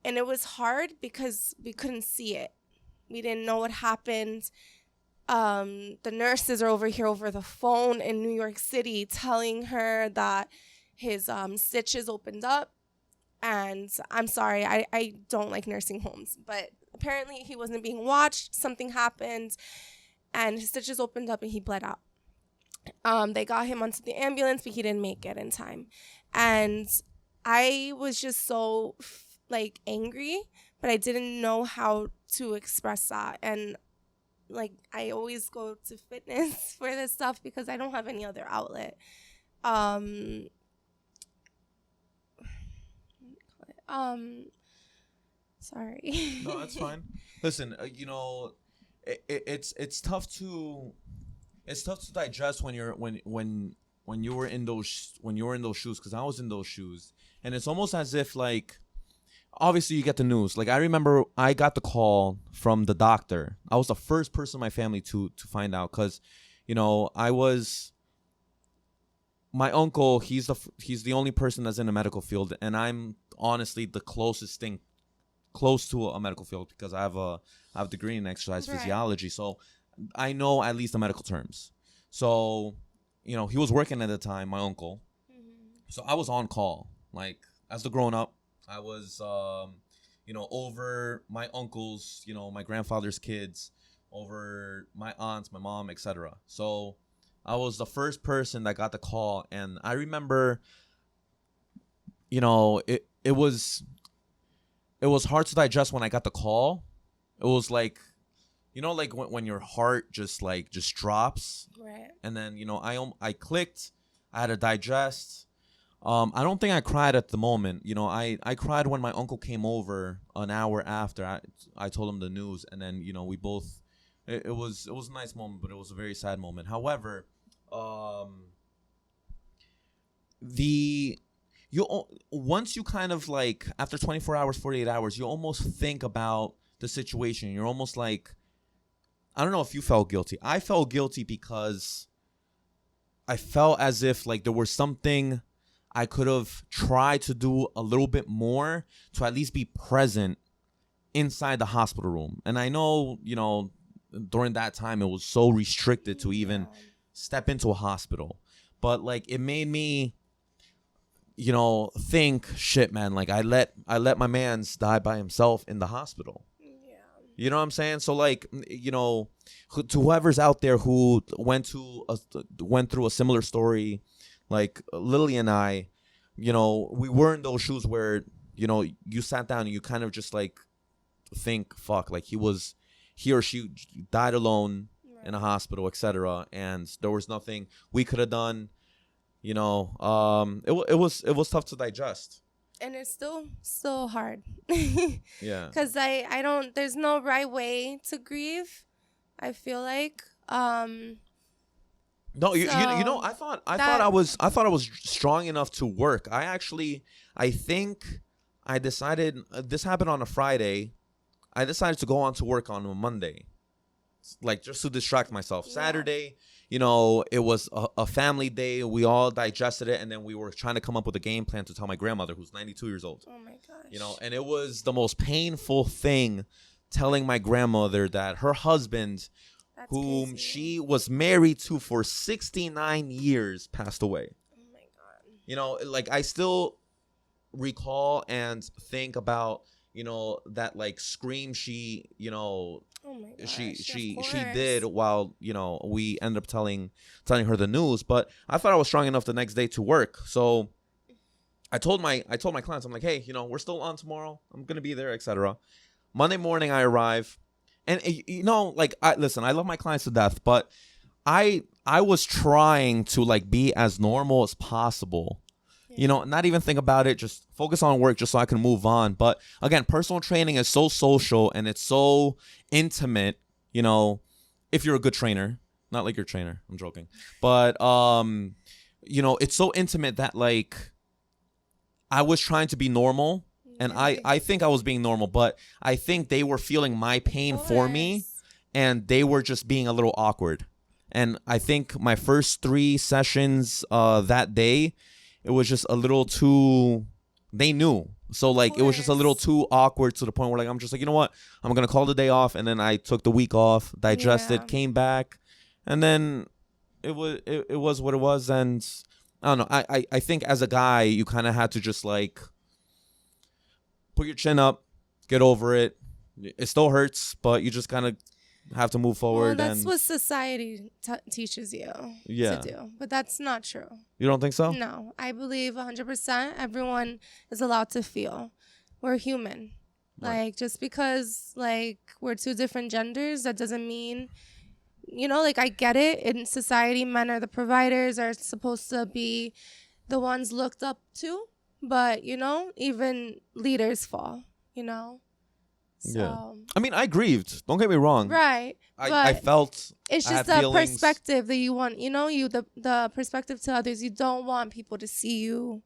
it was hard because we couldn't see it. We didn't know what happened. The nurses are over here over the phone in New York City telling her that his stitches opened up. And I'm sorry, I don't like nursing homes, but apparently he wasn't being watched. Something happened, and his stitches opened up and he bled out. They got him onto the ambulance, but he didn't make it in time. And I was just so angry, but I didn't know how to express that. And like, I always go to fitness for this stuff because I don't have any other outlet. Sorry. No, that's fine. Listen, it's tough to digest when you were in those shoes, because I was in those shoes, and it's almost as if, like, obviously you get the news. Like, I remember I got the call from the doctor. I was the first person in my family to find out, because my uncle, he's the only person that's in the medical field, and I'm honestly the closest thing close to a medical field, because I have a degree in exercise physiology, so I know at least the medical terms. So, he was working at the time, my uncle. Mm-hmm. So I was on call. Like, as the grown up, I was, over my uncles, my grandfather's kids, over my aunts, my mom, etc. So I was the first person that got the call, and I remember, it was hard to digest when I got the call. It was like, like when your heart just drops, right? And then I clicked. I had to digest. I don't think I cried at the moment. I cried when my uncle came over an hour after I told him the news, and then we both. It was a nice moment, but it was a very sad moment. However, once you kind of like, after 24 hours, 48 hours, you almost think about the situation. You're almost like, I don't know if you felt guilty. I felt guilty because I felt as if like there was something I could have tried to do a little bit more to at least be present inside the hospital room. And I know, during that time it was so restricted to even step into a hospital. but like it made me, think, shit, man, like I let my man's die by himself in the hospital. Yeah. You know what I'm saying? So like, to whoever's out there who went through a similar story, like Lilly and I, we were in those shoes where, you sat down and you kind of just like think, fuck, like he or she died alone in a hospital, etc. And there was nothing we could have done. It was tough to digest. And it's still hard. Yeah. Because I don't, there's no right way to grieve, I feel like. No, I thought I was strong enough to work. I think I decided, this happened on a Friday. I decided to go on to work on a Monday, like just to distract myself. Yeah. Saturday, it was a family day. We all digested it, and then we were trying to come up with a game plan to tell my grandmother, who's 92 years old. Oh my gosh. And it was the most painful thing telling my grandmother that her husband, whom crazy. She was married to for 69 years, passed away. Oh my God. Like I still recall and think about, that like scream she, oh my gosh, she did while, we ended up telling her the news. But I thought I was strong enough the next day to work. So I told my clients, I'm like, hey, we're still on tomorrow. I'm going to be there, etc. Monday morning I arrive. And, like, I love my clients to death, but I was trying to, like, be as normal as possible. Yeah. Not even think about it, just focus on work just so I can move on. But, again, personal training is so social and it's so intimate, if you're a good trainer. Not like your trainer. I'm joking. But, it's so intimate that, like, I was trying to be normal. And I think I was being normal, but I think they were feeling my pain for me, and they were just being a little awkward. And I think my first 3 sessions that day, it was just a little too, they knew. So, like, it was just a little too awkward to the point where, like, I'm just like, you know what? I'm going to call the day off. And then I took the week off, digested, came back. And then it was what it was. And I don't know. I think as a guy, you kind of had to just, like, put your chin up, get over it. It still hurts, but you just kind of have to move forward. Well, that's what society teaches you to do. But that's not true. You don't think so? No. I believe 100% everyone is allowed to feel. We're human. Right. Like, just because, like, we're 2 different genders, that doesn't mean, like, I get it. In society, men are the providers, are supposed to be the ones looked up to. But, even leaders fall, So, yeah. I mean, I grieved. Don't get me wrong. Right. I felt it's just the perspective that you want, the perspective to others. You don't want people to see you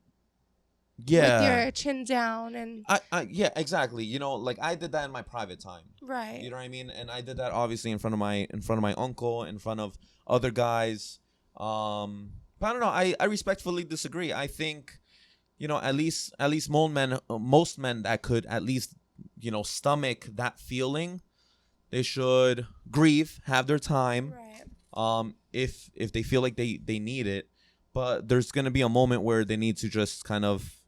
with your chin down. And yeah, exactly. Like I did that in my private time. Right. You know what I mean? And I did that obviously in front of my uncle, in front of other guys. But I don't know. I respectfully disagree. I think, at least most men that could at least, stomach that feeling, they should grieve, have their time. Right. If they feel like they need it, but there's gonna be a moment where they need to just kind of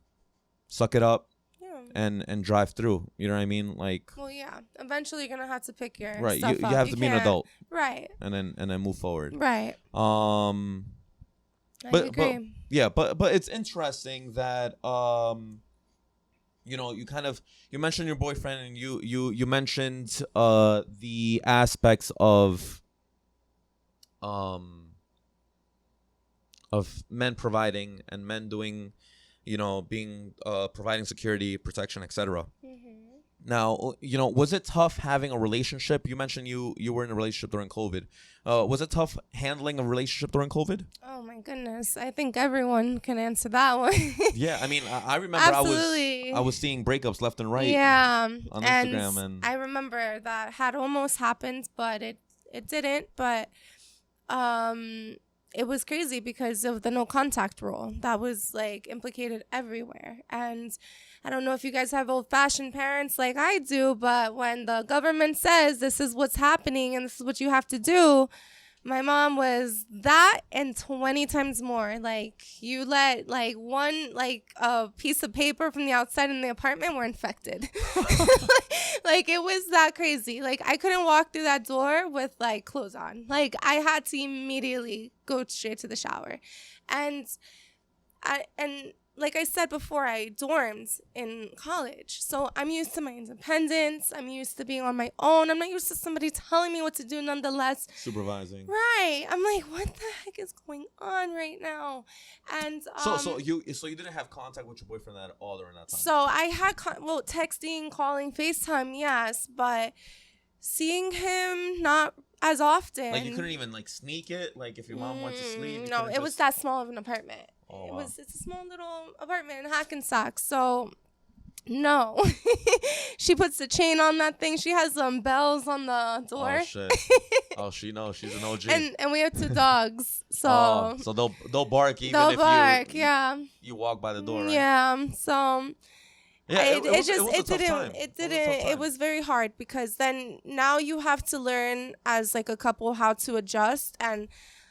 suck it up. And drive through. You know what I mean? Like. Well, yeah. Eventually, you're gonna have to pick your right. stuff You up. have to be an adult. Right. And then move forward. Right. I agree. But it's interesting that you mentioned your boyfriend, and you mentioned the aspects of men providing and men doing, being providing security, protection, etc. Mm-hmm. Now, was it tough having a relationship? You mentioned you were in a relationship during COVID. Was it tough handling a relationship during COVID? Oh my goodness. I think everyone can answer that one. Yeah, I mean, I remember I was seeing breakups left and right. Yeah. On Instagram. And I remember that had almost happened, but it didn't. But it was crazy because of the no contact rule that was like implicated everywhere. And I don't know if you guys have old-fashioned parents like I do, but when the government says this is what's happening and this is what you have to do, My mom was that and 20 times more. Like, you let like one piece of paper from the outside in the apartment, we're infected. Like, it was that crazy. Like, I couldn't walk through that door with like clothes on. Like, I had to immediately go straight to the shower. And like I said before, I dormed in college. So I'm used to my independence. I'm used to being on my own. I'm not used to somebody telling me what to do nonetheless. Supervising. Right. I'm like, what the heck is going on right now? And so you didn't have contact with your boyfriend at all during that time? So I had texting, calling, FaceTime, yes, but seeing him not as often. Like, you couldn't even like sneak it, like if your mom went to sleep. No, it was that small of an apartment. Oh, wow. It's a small little apartment in Hackensack, so no. She puts the chain on that thing. She has bells on the door. Oh shit. Oh, she knows. She's an OG. And we have 2 dogs, so so they'll bark even they'll if bark, you walk by the door, right? Yeah. So yeah, it was very hard, because then now you have to learn as like a couple how to adjust and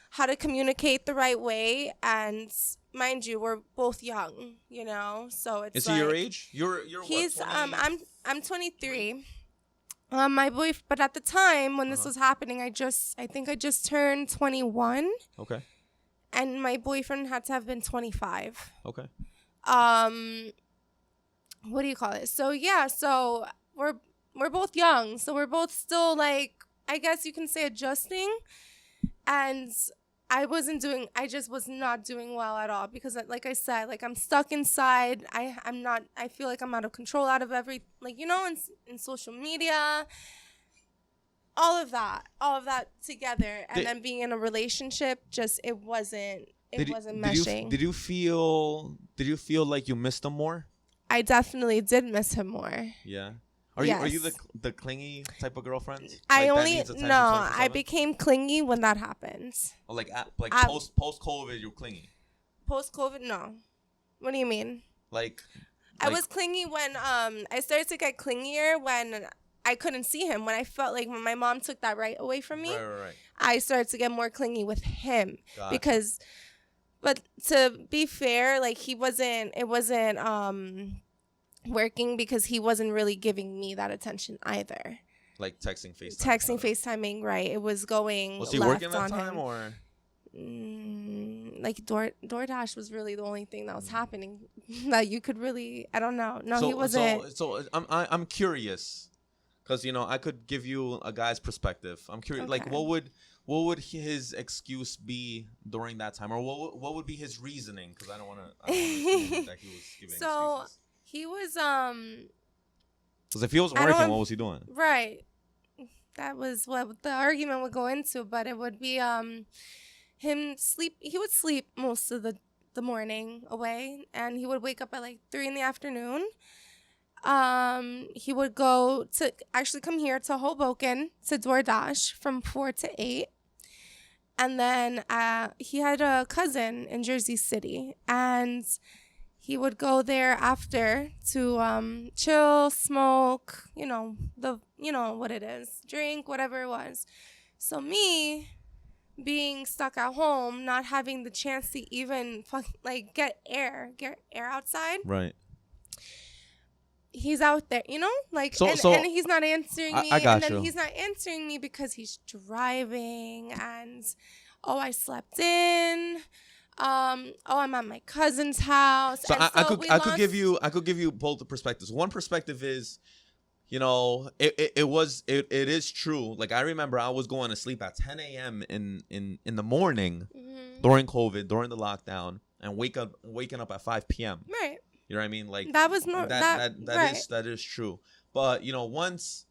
how to communicate the right way. And mind you, we're both young, you know, so it's Is he your age? You're he's what, 20? I'm 23. My boyfriend, but at the time when this was happening, I think I just turned 21. Okay. And my boyfriend had to have been 25. Okay. What do you call it? So yeah, so we're both young, so we're both still like, I guess you can say, adjusting. And I just was not doing well at all, because like I said, like, I'm stuck inside. I feel like I'm out of control out of like, you know, in social media, all of that together. And then being in a relationship, just, it wasn't meshing. Did you feel like you missed him more? I definitely did miss him more. Yeah. Are you the clingy type of girlfriend? I became clingy when that happened. Or post COVID, you're clingy. Post COVID, no. What do you mean? Like I was clingy when I started to get clingier when I couldn't see him. When I felt like when my mom took that right away from me, right. I started to get more clingy with him. Gotcha. Because, but to be fair, like, it wasn't working, because he wasn't really giving me that attention either. Like texting, FaceTime. FaceTiming, right. It was going Was he left working that time, him. or? Like, DoorDash was really the only thing that was happening that you could really, I don't know. No, he wasn't. So I'm curious, because, you know, I could give you a guy's perspective. I'm curious, Okay. like, what would his excuse be during that time, or what would be his reasoning? Because I don't want to assume that he was giving excuses. He was Because if he wasn't working, what was he doing? Right. That was what the argument would go into, but it would be him sleep. He would sleep most of the morning away, and he would wake up at like 3 p.m. He would go to actually come here to Hoboken to DoorDash from 4 to 8. And then he had a cousin in Jersey City, and he would go there after to chill, smoke, you know what it is, drink, whatever it was. So me, being stuck at home, not having the chance to even get air outside. Right. He's out there, and he's not answering me. I got and then you. He's not answering me because he's driving, and I slept in. I'm at my cousin's house. So I could give you both the perspectives. One perspective is, it is true. Like, I remember I was going to sleep at 10 a.m. in the morning during COVID, during the lockdown, and waking up at 5 p.m. Right. You know what I mean? Like, that was not that is true. But once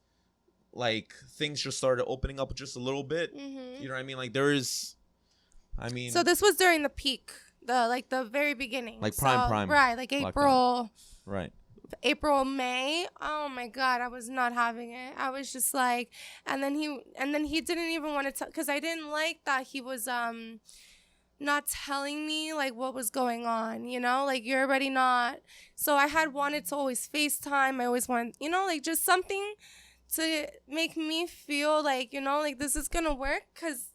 like things just started opening up just a little bit, you know what I mean? Like, so this was during the peak, the very beginning, like prime, right? Like April, lockdown. Right? April, May. Oh my God, I was not having it. I was just like, and then he didn't even want to tell, because I didn't like that he was not telling me like what was going on. Like, you're already not. So I had wanted to always FaceTime. I always wanted, like, just something to make me feel like, like, this is gonna work, because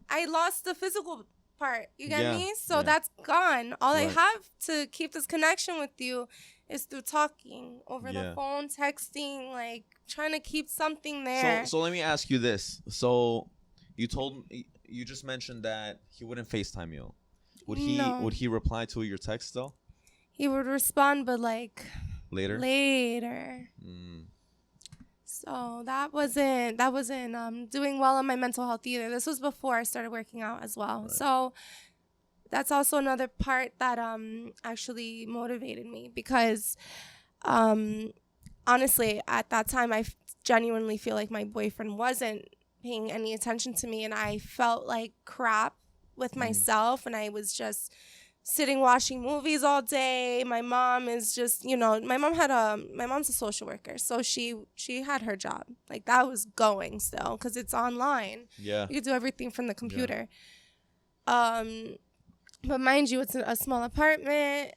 I lost the physical part. You get me? So yeah. that's gone. All I Right. have to keep this connection with you is through talking over the Yeah. phone, texting, like trying to keep something there. So let me ask you this. So you just mentioned that he wouldn't FaceTime you. No. Would he reply to your text though? He would respond, but like Later? later. So that wasn't doing well on my mental health either. This was before I started working out as well. Right. So that's also another part that actually motivated me because honestly at that time I genuinely feel like my boyfriend wasn't paying any attention to me, and I felt like crap with myself, and I was just sitting watching movies all day. My mom is just, my mom's a social worker, so she had her job. Like that was going still because it's online. Yeah. You could do everything from the computer. Yeah. But mind you, it's a small apartment.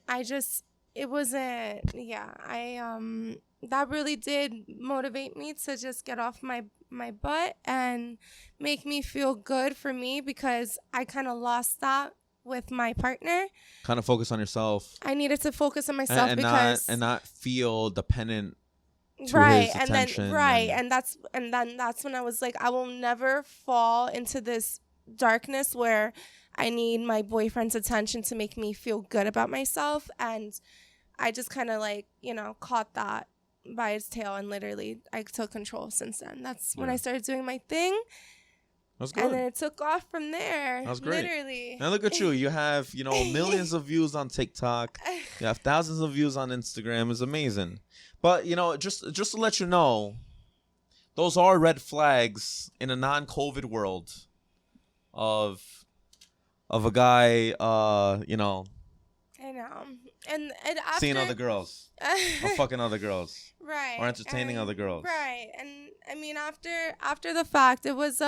That really did motivate me to just get off my butt and make me feel good for me, because I kind of lost that with my partner. Kind of focus on yourself. I needed to focus on myself because not feel dependent to right his and attention. then right and then that's when I was like, I will never fall into this darkness where I need my boyfriend's attention to make me feel good about myself. And I just kind of like, caught that by its tail, and literally I took control since then. That's when I started doing my thing. That's good. And then it took off from there. That's great. Literally. Now look at you. You have, millions of views on TikTok. You have thousands of views on Instagram. It's amazing. But, just to let you know, those are red flags in a non-COVID world of a guy, I know. And after seeing other girls or fucking other girls. Right. Or entertaining other girls. Right. And I mean, after the fact, it was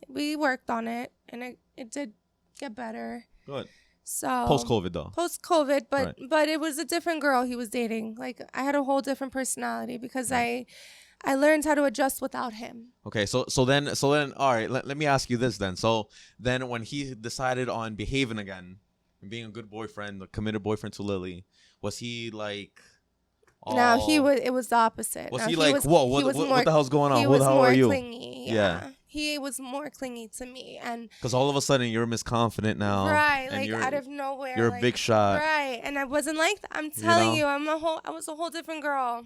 we worked on it, and it did get better. Good. So Post-COVID though. Post-COVID, Right. but it was a different girl he was dating. Like I had a whole different personality because I learned how to adjust without him. Okay, so then all right, let me ask you this then. So then when he decided on behaving again and being a good boyfriend, a committed boyfriend to Lily, was he like No, it was the opposite. Was No, he like, whoa, what the hell's going on? He Who was the hell more are you? clingy. Yeah. He was more clingy to me, and because all of a sudden you're misconfident now, right, and like out of nowhere, you're like, a big shot, right? And I wasn't like that. I'm telling you, I was a whole different girl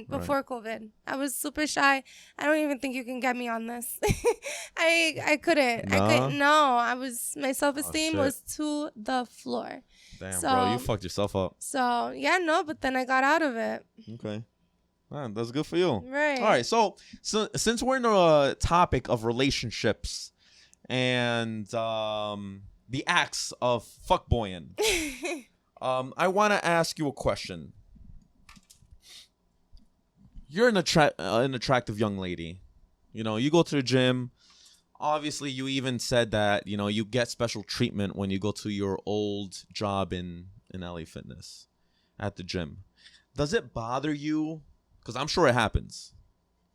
before COVID. I was super shy. I don't even think you can get me on this. I couldn't. No? I couldn't. No, my self-esteem was to the floor. Damn, bro, you fucked yourself up. So yeah, no, but then I got out of it. Okay. Man, that's good for you. Right. All right. So since we're in the topic of relationships and the acts of fuckboying, I want to ask you a question. You're an attractive young lady. You go to the gym. Obviously, you even said that, you get special treatment when you go to your old job in LA Fitness at the gym. Does it bother you? Because I'm sure it happens.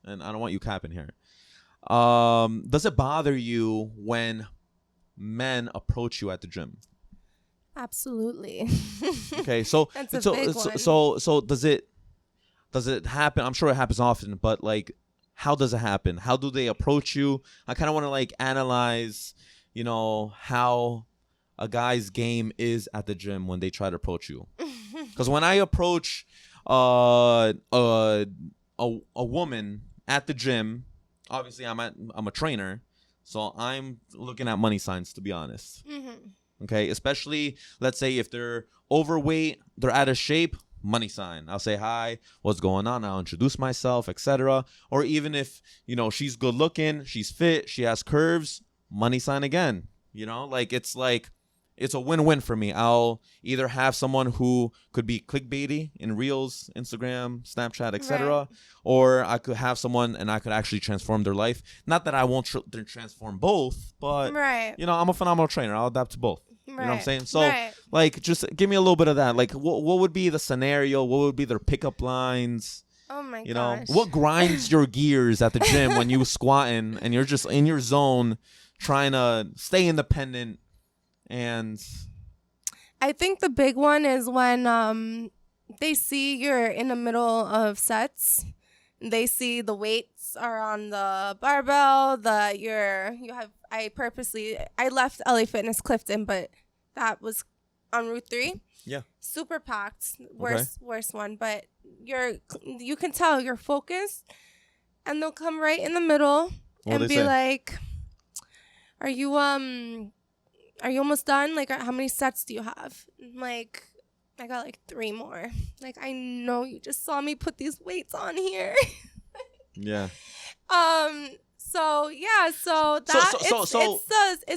And I don't want you capping here. Does it bother you when men approach you at the gym? Absolutely. Okay, so That's a big one. So does it happen? I'm sure it happens often, but like, how does it happen? How do they approach you? I kind of want to like analyze, how a guy's game is at the gym when they try to approach you. Because when I approach a woman at the gym, obviously I'm a trainer, so I'm looking at money signs, to be honest. Mm-hmm. Okay, especially let's say if they're overweight, they're out of shape. Money sign. I'll say hi, what's going on? I'll introduce myself, etc. Or even if, she's good looking, she's fit, she has curves, money sign again. It's a win-win for me. I'll either have someone who could be clickbaity in Reels, Instagram, Snapchat, etc. Right. Or I could have someone and I could actually transform their life. Not that I won't transform both, but right. I'm a phenomenal trainer. I'll adapt to both. Right. You know what I'm saying? So, just give me a little bit of that. Like, what would be the scenario? What would be their pickup lines? Oh, my gosh. What grinds your gears at the gym when you squatting and you're just in your zone, trying to stay independent? And I think the big one is when they see you're in the middle of sets. They see the weights are on the barbell. I left LA Fitness Clifton, but that was on Route 3. yeah, Super packed. Worst one. But you can tell you're focused, and they'll come right in the middle and be like, "Are you almost done? Like, how many sets do you have?" I'm like, I got like 3 more. Like, I know you just saw me put these weights on here. yeah. So yeah, it's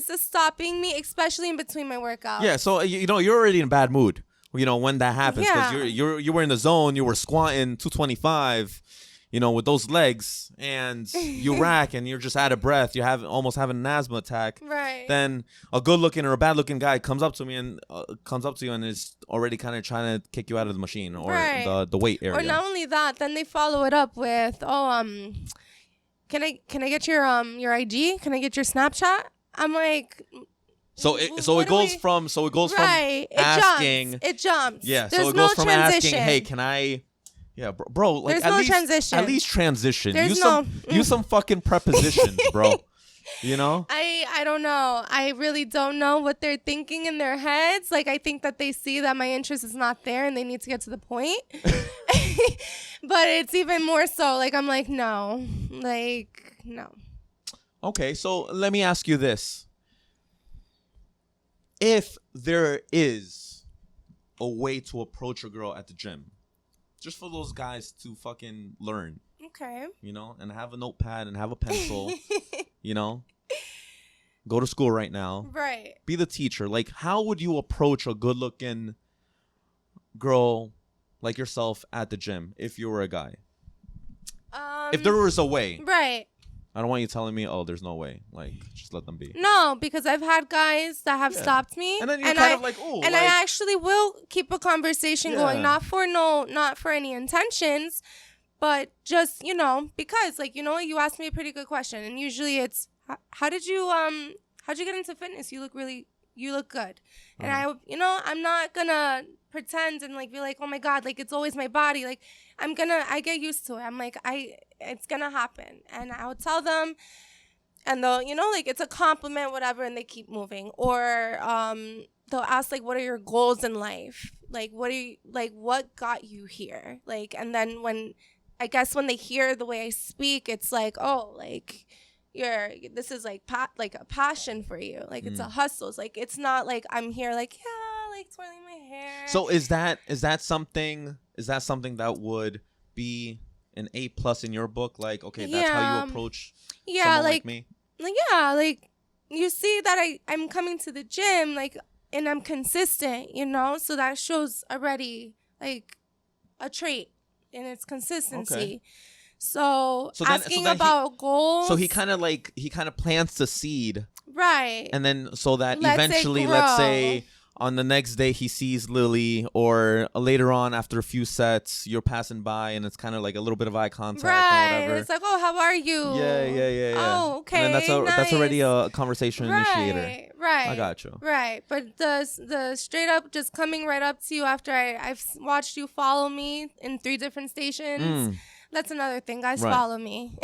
the stopping me, especially in between my workouts. Yeah, so you're already in a bad mood. When that happens, because you were in the zone, you were squatting 225, with those legs, and you rack, and you're just out of breath. You almost having an asthma attack. Right. Then a good looking or a bad looking guy comes up to you and is already kind of trying to kick you out of the machine or the weight area. Or not only that, then they follow it up with, can I get your ID? Can I get your Snapchat? I'm like, it goes from asking. It jumps. Yeah. There's so it goes no from transition. asking, hey, can I? Yeah, bro. Like, There's no transition. At least transition. There's use some fucking prepositions, bro. I don't know. I really don't know what they're thinking in their heads. Like, I think that they see that my interest is not there and they need to get to the point. But it's even more so. Like, I'm like, no. Like, no. Okay, so let me ask you this. If there is a way to approach a girl at the gym, just for those guys to fucking learn. Okay. And have a notepad and have a pencil, go to school right now. Right. Be the teacher. Like, how would you approach a good looking girl like yourself at the gym if you were a guy? If there was a way. Right. I don't want you telling me, oh, there's no way. Like, just let them be. No, because I've had guys that have stopped me. And then you're kind of like, oh. And I actually will keep a conversation going, not for any intentions, but just, because, like, you asked me a pretty good question. And usually it's, how'd you get into fitness? You look good. And I'm not gonna pretend and like be like, oh my God, like it's always my body. Like I get used to it. I'm like, it's gonna happen. And I would tell them and they'll, like it's a compliment, whatever, and they keep moving. Or they'll ask like, what are your goals in life? Like, what got you here? Like, and then when they hear the way I speak, it's like, oh, like, this is like a passion for you. Like it's a hustle. It's like, it's not like I'm here like, like twirling my hair. So is that something that would be an A+ in your book? Like, okay, that's how you approach someone like me? Like you see that I'm coming to the gym, like, and I'm consistent, so that shows already like a trait in its consistency. Okay. So asking about goals. So he kind of plants the seed. Right. And then so that eventually, let's say on the next day he sees Lily, or later on after a few sets you're passing by and it's kind of like a little bit of eye contact or whatever. It's like, oh, how are you? Yeah. Oh, okay. And then that's already a conversation initiator. Right. I got you. Right. But the straight up just coming right up to you after I've watched you follow me in 3 different stations. That's another thing. Guys follow me.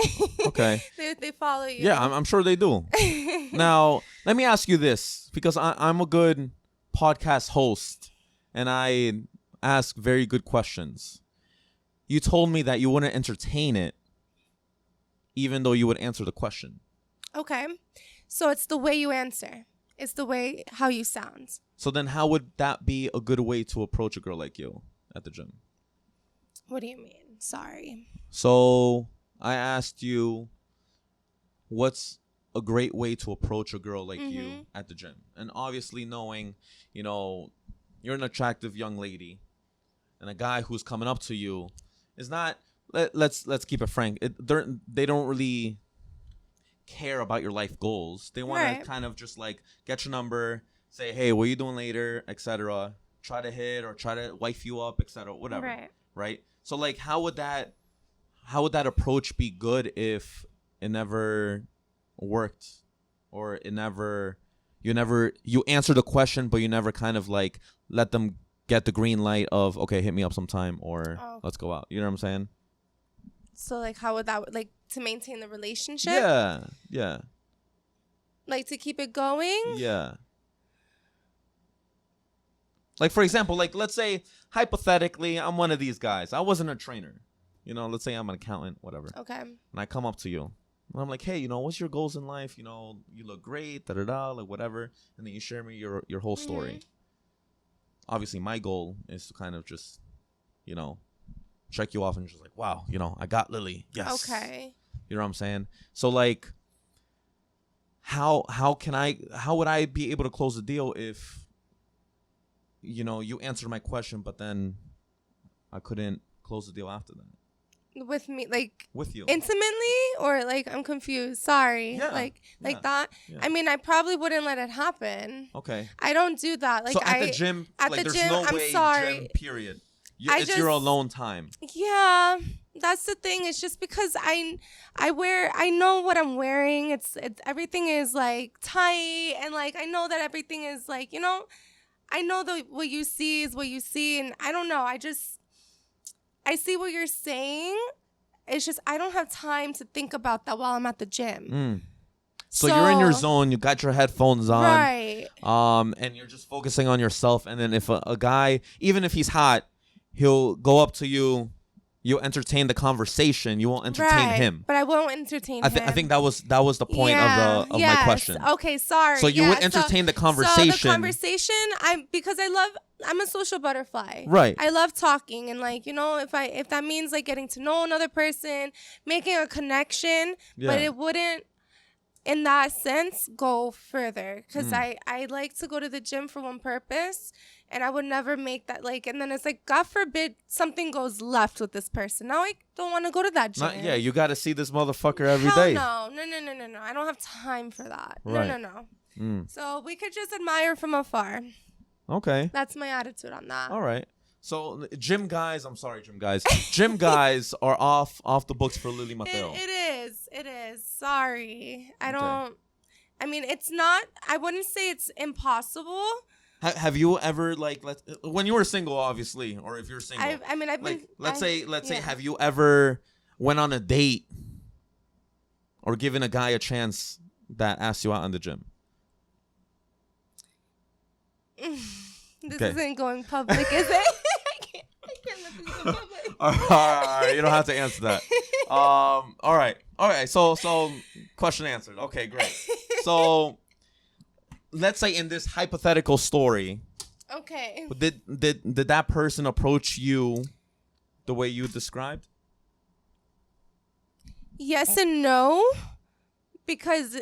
Okay. They follow you. Yeah, I'm sure they do. Now, let me ask you this, because I'm a good podcast host and I ask very good questions. You told me that you wouldn't entertain it even though you would answer the question. Okay. So it's the way you answer. It's the way how you sound. So then how would that be a good way to approach a girl like you at the gym? What do you mean? Sorry. So I asked you, what's a great way to approach a girl like you at the gym? And obviously knowing, you're an attractive young lady and a guy who's coming up to you is not, let's keep it frank. They don't really care about your life goals. They want to kind of just like get your number, say, hey, what are you doing later, etc. Try to hit or try to wife you up, etc. Whatever. Right? So like, how would that approach be good if it never worked or you answer the question, but you never kind of like let them get the green light of, okay, hit me up sometime, or let's go out. You know what I'm saying? So like, how would that, like, to maintain the relationship? Yeah. Like, to keep it going? Yeah. Like, for example, like, let's say, hypothetically, I'm one of these guys. I wasn't a trainer. You know, let's say I'm an accountant, whatever. Okay. And I come up to you. And I'm like, hey, you know, what's your goals in life? You know, you look great, da-da-da, like, whatever. And then you share me your whole story. Obviously, my goal is to kind of just, you know, check you off and just like, wow, you know, I got Lilly. Yes. Okay. You know what I'm saying? So, like, how would I be able to close the deal if, you know, you answered my question, but then I couldn't close the deal after that? With me, like, with you intimately, or like, I'm confused. Sorry. Yeah. Like that. Yeah. I mean, I probably wouldn't let it happen. Okay. I don't do that. Like, so at the gym, there's no I'm way, sorry. gym, period. It's your alone time. Yeah, that's the thing. It's just because I know what I'm wearing. It's everything is like tight, and like I know that everything is like, you know, I know that what you see is what you see, and I don't know. I see what you're saying. It's just I don't have time to think about that while I'm at the gym. So you're in your zone. You got your headphones on, right? And you're just focusing on yourself. And then if a guy, even if he's hot, he'll go up to you. You'll entertain the conversation. You won't entertain him. But I won't entertain him. I think that was the point of my question. Okay, sorry. So you would entertain the conversation. So the conversation, I'm a social butterfly. Right. I love talking, and like, you know, if that means like getting to know another person, making a connection, but it wouldn't, in that sense, go further, because I like to go to the gym for one purpose, and I would never make that, like, and then it's like, God forbid something goes left with this person. Now I don't want to go to that gym. You got to see this motherfucker every day. No. I don't have time for that. Right. No. So we could just admire from afar. Okay. That's my attitude on that. All right. So gym guys gym guys are off the books for Lilly Mateo. It is. Sorry. I mean, it's not, I wouldn't say it's impossible. Have you ever, like, when you were single, obviously, or if you're single, I've been, let's say, have you ever went on a date or given a guy a chance that asked you out in the gym? This isn't going public, is it? I can't let this go public. All right, you don't have to answer that. All right. So question answered. Okay, great. So let's say in this hypothetical story, okay, did that person approach you the way you described? Yes and no, because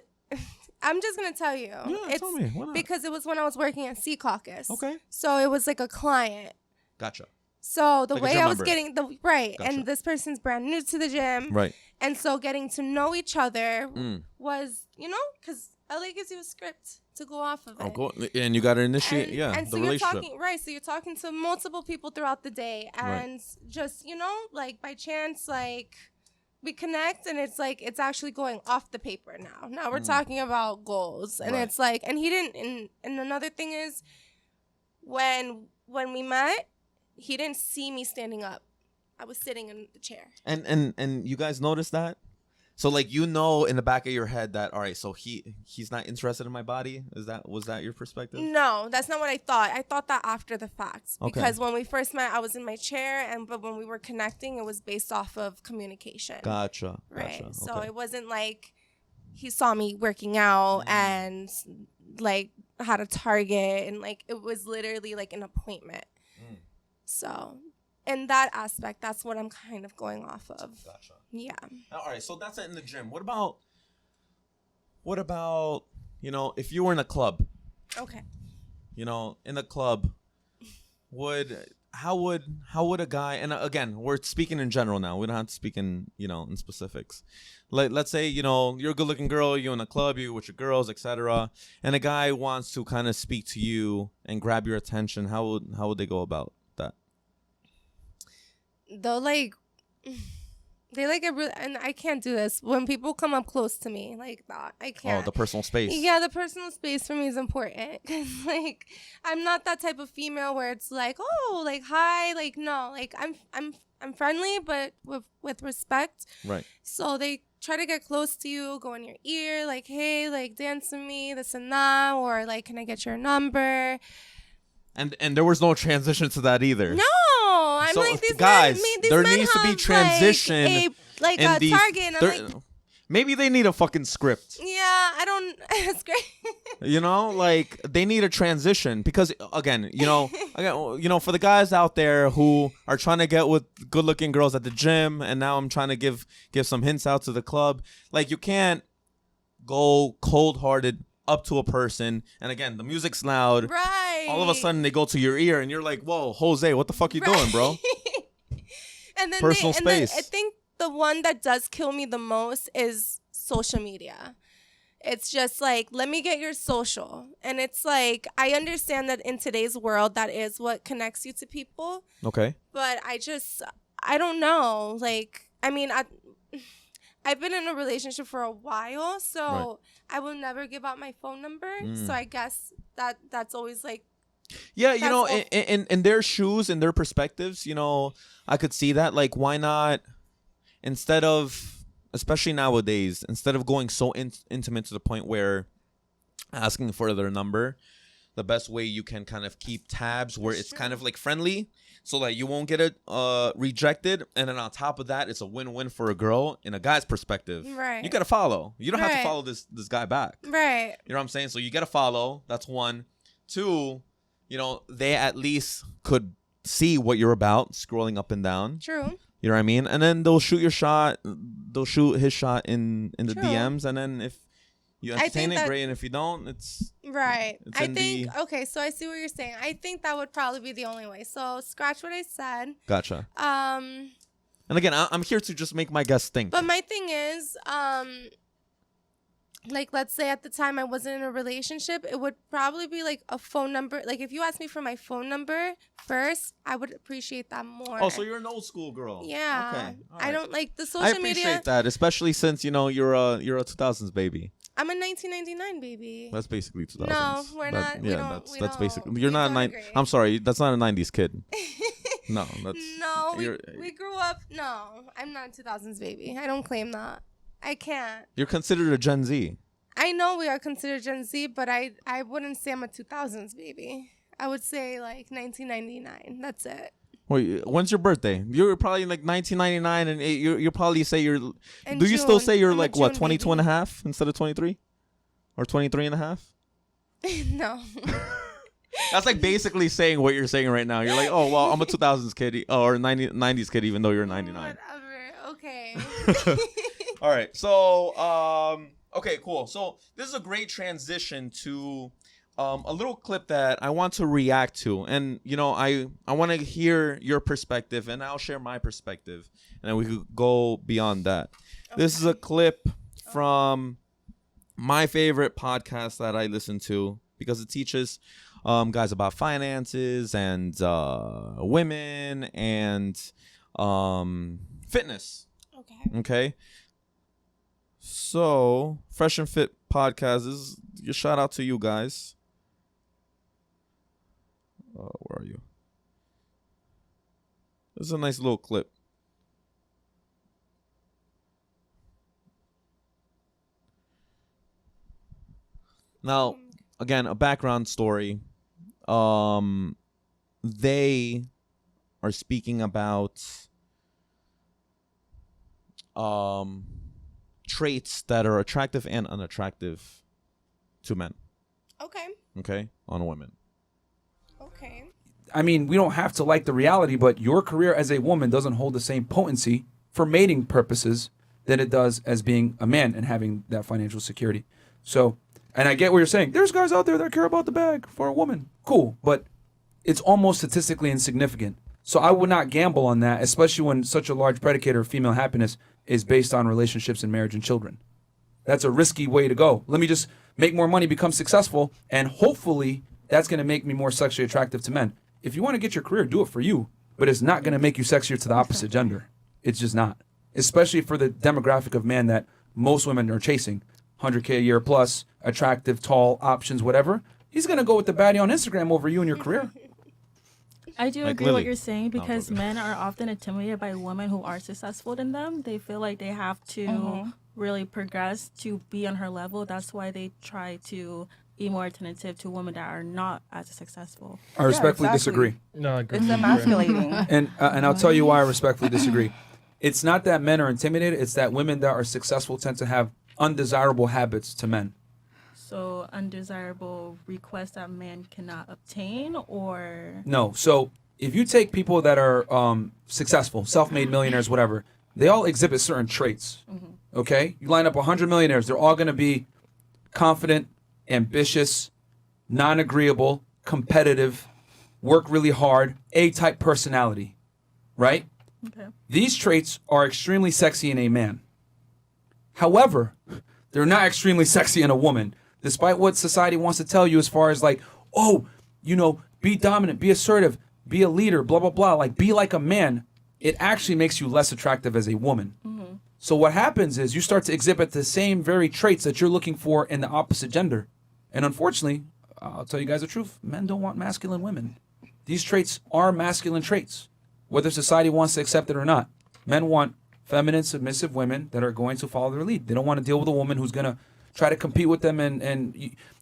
I'm just gonna tell you. Yeah, tell me. Why not? Because it was when I was working at Sea Caucus. Okay. So it was like a client. Gotcha. So the like way I was getting Gotcha. and this person's brand new to the gym. Right. And so getting to know each other was, you know, because LA gives you a script to go off of it. Oh, cool. And you got to initiate, and the so relationship. So you're talking to multiple people throughout the day, and just, you know, like by chance, like we connect, and it's like it's actually going off the paper now. Now we're talking about goals, and it's like, and he didn't. And another thing is, when we met, he didn't see me standing up. I was sitting in the chair. And you guys noticed that? So like, you know, in the back of your head that, all right, so he's not interested in my body. Was that your perspective? No, that's not what I thought. I thought that after the fact, because when we first met, I was in my chair, but when we were connecting, it was based off of communication. Gotcha. Right. Okay. So it wasn't like he saw me working out and like had a target, and like it was literally like an appointment. So in that aspect, that's what I'm kind of going off of. Gotcha. Yeah. All right, so that's it in the gym. What about, you know, if you were in a club? Okay. You know, in a club, how would a guy, and again, we're speaking in general now. We don't have to speak in, you know, in specifics. Like, let's say, you know, you're a good-looking girl, you're in a club, you're with your girls, etc., and a guy wants to kind of speak to you and grab your attention. How would they go about that? Though, like, They like it really, and I can't do this when people come up close to me like that. I can't. Oh, the personal space. Yeah, the personal space for me is important because like I'm not that type of female where it's like, oh, like hi, like no, like I'm friendly but with respect. Right. So they try to get close to you, go in your ear, like hey, like dance with me, this and that, or like can I get your number? And there was no transition to that either. No, I'm So, like these guys, men, these there men needs to be have, transition like in a these- target. And I'm like, maybe they need a fucking script. yeah, I don't. It's great. You know, like they need a transition because again, for the guys out there who are trying to get with good-looking girls at the gym, and now I'm trying to give some hints out to the club. Like you can't go cold-hearted up to a person, and again, the music's loud. Right. All of a sudden, they go to your ear, and you're like, "Whoa, Jose, what the fuck you doing, bro?" And then Personal and then space. I think the one that does kill me the most is social media. It's just like, let me get your social. And it's like, I understand that in today's world, that is what connects you to people. Okay. But I don't know. Like, I mean, I've been in a relationship for a while, so Right. I will never give out my phone number. So I guess that's always like, Yeah, you That's know, all- in their shoes, in their perspectives, I could see that. Like, why not, instead of, especially nowadays, instead of going so intimate to the point where asking for their number, the best way you can kind of keep tabs where it's kind of like friendly so that you won't get it rejected. And then on top of that, it's a win-win for a girl in a guy's perspective. Right. You got to follow. You don't have to Right. follow this guy back. right. You know what I'm saying? So you got to follow. That's one. Two, they at least could see what you're about, scrolling up and down. True. You know what I mean? And then they'll shoot your shot. They'll shoot his shot in the True. DMs. And then if you I entertain think it, that- great. And if you don't, it's Right. It's I in think, okay, so I see what you're saying. I think that would probably be the only way. So scratch what I said. gotcha. Um, And again, I'm here to just make my guests think. but my thing is, like, let's say at the time I wasn't in a relationship, it would probably be like a phone number. Like, if you asked me for my phone number first, I would appreciate that more. Oh, so you're an old school girl. Yeah. Okay. All I right. don't like the I social appreciate media. that, especially since you're a 2000s baby. I'm a 1999 baby. That's basically 2000s. No, we're not. We Yeah, don't- that's we that's don't- basically. You're we not don't nine. agree. I'm sorry, that's not a 90s kid. No, that's No, you're- we grew up. No, I'm not a 2000s baby. I don't claim that. I can't. You're considered a Gen Z. I know we are considered Gen Z, but I wouldn't say I'm a 2000s baby. I would say like 1999. That's it. Wait, when's your birthday? You're probably like 1999, and you probably say you're. In Do you still June. say you're I'm a like what, June 22 baby. and a half instead of 23, or 23 and a half? No. That's like basically saying what you're saying right now. You're like, oh well, I'm a 2000s kid or 90s kid, even though you're 99. Whatever. Okay. All right. So, okay, cool. So this is a great transition to a little clip that I want to react to. And, I want to hear your perspective, and I'll share my perspective. And then we could go beyond that. This is a clip from my favorite podcast that I listen to because it teaches guys about finances and women and fitness. Okay. Okay. So, Fresh and Fit podcast is a shout out to you guys. Where are you? This is a nice little clip. Now, again, a background story. They are speaking about traits that are attractive and unattractive to men. Okay. Okay, on women. Okay. I mean, we don't have to like the reality, but your career as a woman doesn't hold the same potency for mating purposes than it does as being a man and having that financial security. So, and I get what you're saying. There's guys out there that care about the bag for a woman. Cool, but it's almost statistically insignificant. So I would not gamble on that, especially when such a large predicator of female happiness is based on relationships and marriage and children. That's a risky way to go. Let me just make more money, become successful, and hopefully that's going to make me more sexually attractive to men. If you want to get your career, do it for you, but it's not going to make you sexier to the opposite gender. It's just not. especially for the demographic of man that most women are chasing. 100K a year plus, attractive, tall, options, whatever. He's going to go with the baddie on Instagram over you and your career. I do Like agree Lily. what you're saying because men are often intimidated by women who are successful than them. They feel like they have to really progress to be on her level. That's why they try to be more attentive to women that are not as successful. I respectfully exactly. disagree. No, I agree. It's emasculating. And I'll tell you why I respectfully disagree. It's not that men are intimidated. It's that women that are successful tend to have undesirable habits to men. So undesirable requests that men cannot obtain, or No. So if you take people that are successful, self-made millionaires, whatever, they all exhibit certain traits. Okay? You line up 100 millionaires. They're all going to be confident, ambitious, non-agreeable, competitive, work really hard, A-type personality. Right? okay, These traits are extremely sexy in a man. However, they're not extremely sexy in a woman, despite what society wants to tell you as far as like, oh, you know, be dominant, be assertive, be a leader, blah, blah, blah, like be like a man. It actually makes you less attractive as a woman. So what happens is you start to exhibit the same very traits that you're looking for in the opposite gender. And unfortunately, I'll tell you guys the truth, men don't want masculine women. These traits are masculine traits, whether society wants to accept it or not. Men want feminine, submissive women that are going to follow their lead. They don't want to deal with a woman who's going to try to compete with them. And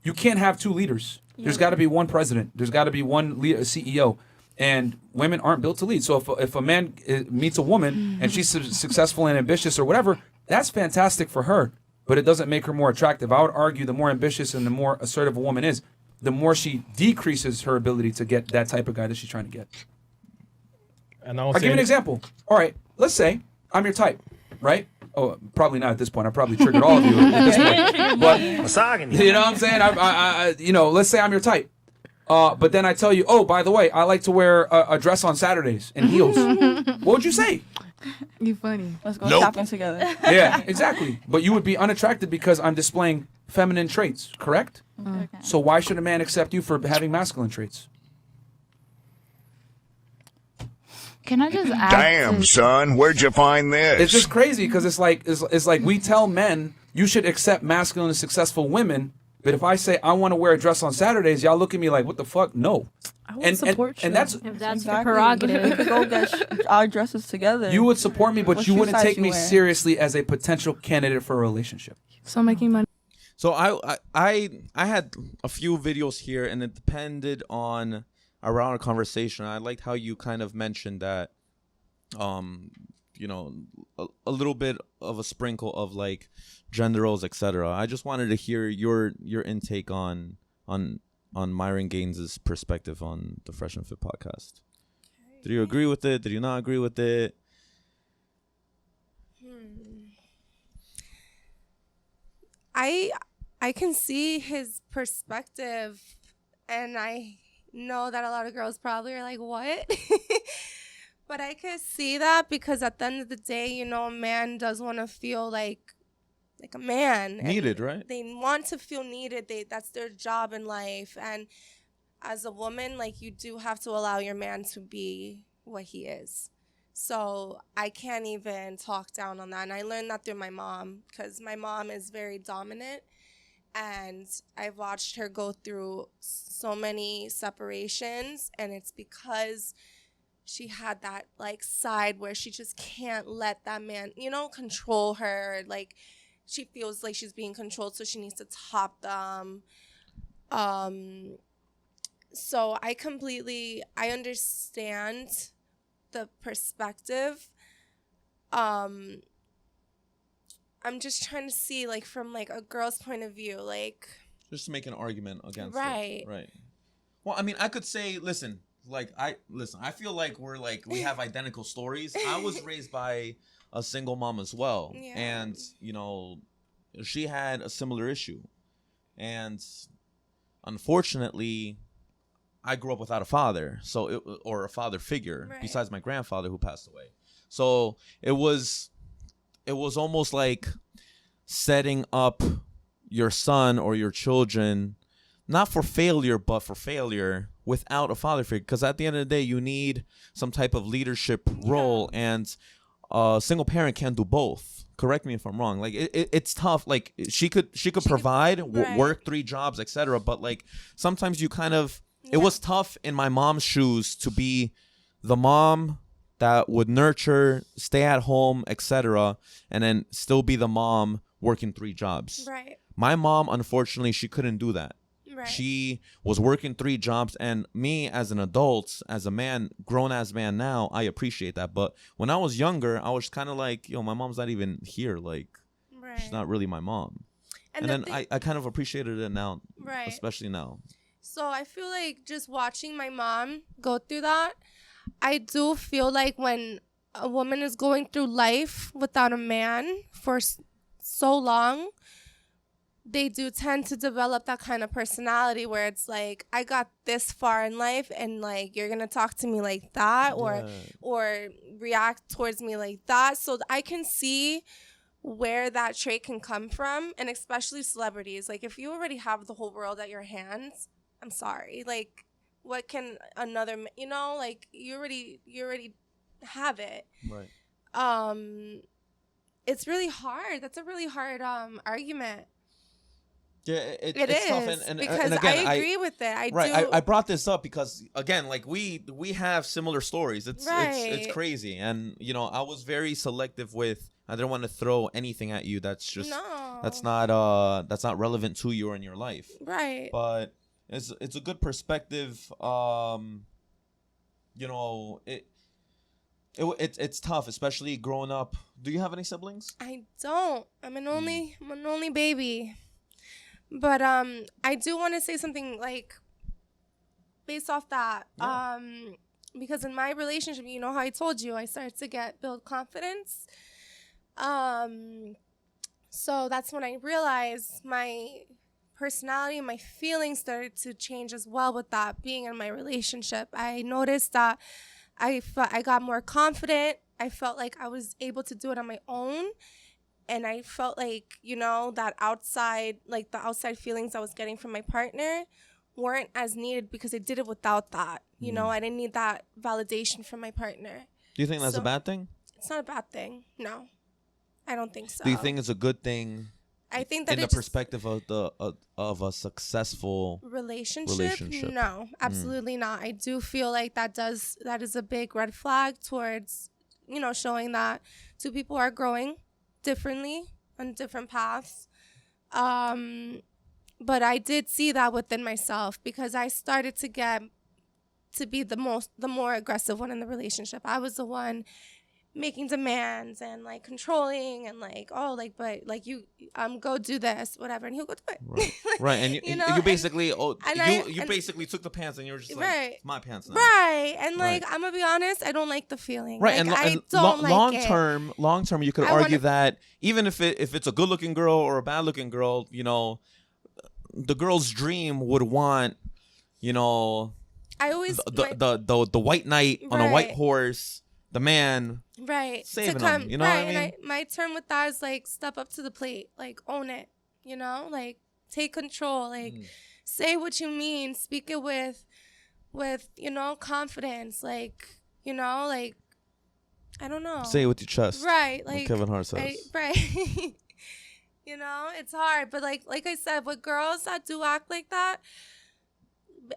you can't have two leaders. There's got to be one president. There's got to be one CEO. And women aren't built to lead. So if a man meets a woman and she's successful and ambitious or whatever, that's fantastic for her. But it doesn't make her more attractive. I would argue the more ambitious and the more assertive a woman is, the more she decreases her ability to get that type of guy that she's trying to get. And I'll give you an example. All right, let's say I'm your type, right? Oh, probably not at this point. I probably triggered all of you at this point. But you know what I'm saying? I you know, let's say I'm your type. But then I tell you, oh, by the way, I like to wear a dress on Saturdays and heels. What would you say? You funny. Let's go shopping together. Yeah, exactly. But you would be unattracted because I'm displaying feminine traits, correct? okay. So why should a man accept you for having masculine traits? Can I just ask? Damn, son, where'd you find this? It's just crazy because it's like we tell men you should accept masculine and successful women, but if I say I want to wear a dress on Saturdays, y'all look at me like, what the fuck? No. I would support you. And that's If that's Exactly. your prerogative. We could go get our dresses together. you would support me, but What you shoe wouldn't size take you me wear? seriously as a potential candidate for a relationship. So making money. So I had a few videos here, and it depended on around a conversation. I liked how you kind of mentioned that, you know, a little bit of a sprinkle of like gender roles, etc. I just wanted to hear your intake on Myron Gaines's perspective on the Fresh and Fit podcast. Did you agree with it? Did you not agree with it? I can see his perspective, and I know that a lot of girls probably are like, what? But I could see that because at the end of the day, you know, a man does want to feel like a man. and Needed, right? They want to feel needed. That's their job in life. And as a woman, like, you do have to allow your man to be what he is. So I can't even talk down on that. And I learned that through my mom, because my mom is very dominant. And I've watched her go through so many separations. And it's because she had that, like, side where she just can't let that man, you know, control her. Like, she feels like she's being controlled, so she needs to top them. So I understand the perspective. I'm just trying to see, like, from, like, a girl's point of view, like, Just to make an argument against Right. it. Right. Well, I mean, I could say, listen, I feel like we have identical stories. I was raised by a single mom as well. Yeah. And, you know, she had a similar issue. And unfortunately, I grew up without a father, or a father figure, Right. besides my grandfather who passed away. So it was almost like setting up your son or your children not for failure, but for failure without a father figure. Because at the end of the day, you need some type of leadership role. And a single parent can't do both. Correct me if I'm wrong. Like it's tough. Like she could provide, right. work 3 jobs, etc. But like sometimes you kind of it was tough in my mom's shoes to be the mom that would nurture, stay at home, etc., and then still be the mom working 3 jobs. Right. My mom, unfortunately, she couldn't do that. Right. She was working 3 jobs, and me as an adult, as a man, grown as man now, I appreciate that. But when I was younger, I was kind of like, my mom's not even here. Like, Right. she's not really my mom. And then I kind of appreciated it now, Right. especially now. So I feel like just watching my mom go through that, I do feel like when a woman is going through life without a man for so long, they do tend to develop that kind of personality where it's like, I got this far in life and like you're gonna talk to me like that or react towards me like that. So I can see where that trait can come from, and especially celebrities. Like if you already have the whole world at your hands, I'm sorry. Like what can another, like you already have it. Right. It's really hard. That's a really hard argument. Yeah, It it's is, tough, because and again, I agree with it. I brought this up because again, like we have similar stories. It's crazy, and I was very selective with. I didn't want to throw anything at you that's just that's not relevant to you or in your life. Right. But it's a good perspective. It's tough, especially growing up. Do you have any siblings? I don't. I'm an only baby. But I do want to say something like based off that. Yeah. Because in my relationship, how I told you, I started to build confidence. So that's when I realized my personality and my feelings started to change as well with that being in my relationship. I noticed that I got more confident. I felt like I was able to do it on my own. And I felt like, that outside, like the outside feelings I was getting from my partner weren't as needed because I did it without that. I didn't need that validation from my partner. Do you think that's a bad thing? It's not a bad thing. No, I don't think so. Do you think it's a good thing? I think that in the perspective of a successful relationship. No, absolutely not. I do feel like that is a big red flag towards, showing that 2 people are growing differently on different paths. But I did see that within myself because I started to be the more aggressive one in the relationship. I was the one making demands and like controlling and like, but you go do this, whatever, and he'll go do it. Right. Right. And you basically basically took the pants and you were just like, right. It's my pants now. Right. And like Right. I'm gonna be honest, I don't like the feeling. Right. Like, and don't long like term, you could argue that even if it's a good looking girl or a bad looking girl, the girl's dream would want, I always the white knight on a white horse, the man saving them. You know what I mean? And my term with that is like step up to the plate, like own it. Like take control, like say what you mean, speak it with confidence, like like I don't know. Say it with your chest, right? Like Kevin Hart says, right. It's hard, but like I said, with girls that do act like that,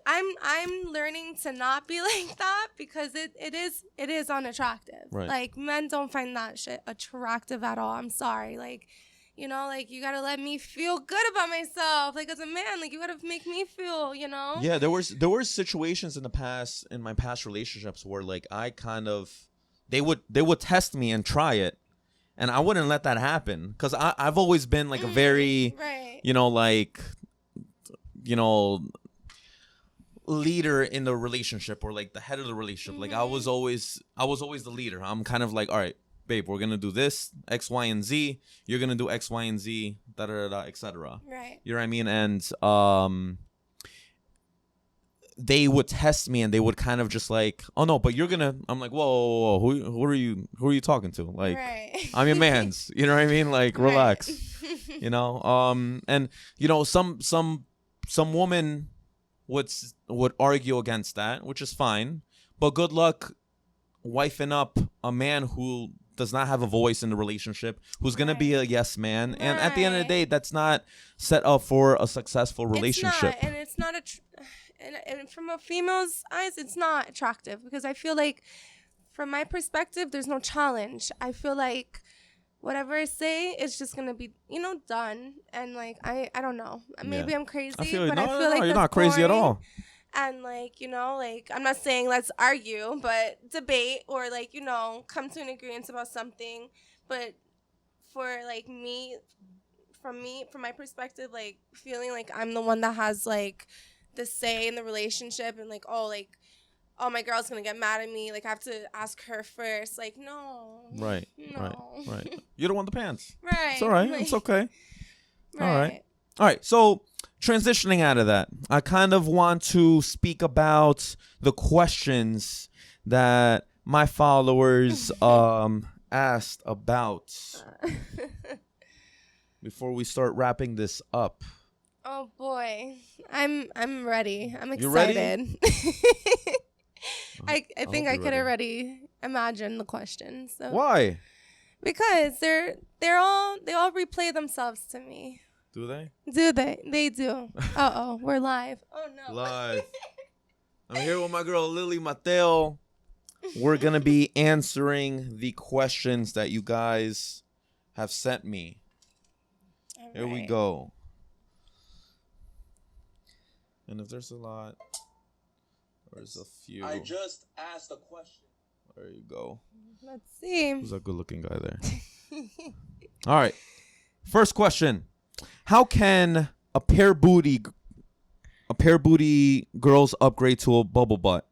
I'm learning to not be like that because it is unattractive. Right. Like men don't find that shit attractive at all. I'm sorry. Like, like you gotta let me feel good about myself. Like as a man, like you gotta make me feel, Yeah, there were situations in my past relationships where like I kind of they would test me and try it. And I wouldn't let that happen because I've always been like a very, leader in the relationship or like the head of the relationship. Like I was always the leader. I'm kind of like, all right, babe, we're gonna do this X, Y, and Z. You're gonna do X, Y, and Z, etc. Right. You know what I mean? And they would test me and they would kind of just like, oh no, but you're gonna. I'm like, whoa, who are you? Who are you talking to? Like, I'm your man's. You know what I mean? Like, relax. And some woman would argue against that, which is fine. But good luck wifing up a man who does not have a voice in the relationship, who's gonna be a yes man, and at the end of the day, that's not set up for a successful relationship. It's not, and it's not and from a female's eyes, it's not attractive because I feel like, from my perspective, there's no challenge. I feel like whatever I say, it's just gonna be, done. And like I don't know. Maybe I'm crazy, I feel but no, I feel no, like you're that's not crazy at boring. all. And like, I'm not saying let's argue, but debate or like, come to an agreement about something. But for like from my perspective, like feeling like I'm the one that has like the say in the relationship and like, oh, my girl's gonna get mad at me. Like I have to ask her first. Like, no. Right. No. Right. You don't want the pants. Right. It's all right. Like, It's okay. right. All right. So transitioning out of that, I kind of want to speak about the questions that my followers asked about before we start wrapping this up. Oh boy, I'm ready. I'm You ready? excited. I think I you're could ready. already imagine the questions. So. Why? Because they all replay themselves to me. Do they? Do they? They do. Uh-oh, we're live. Oh no. Live. I'm here with my girl Lilly Mateo. We're going to be answering the questions that you guys have sent me. All Here we right. go. And if there's a lot, there's a few. I just asked a question. There you go. Let's see. Who's that good-looking guy there? All right. First question: how can a pair booty girls upgrade to a bubble butt?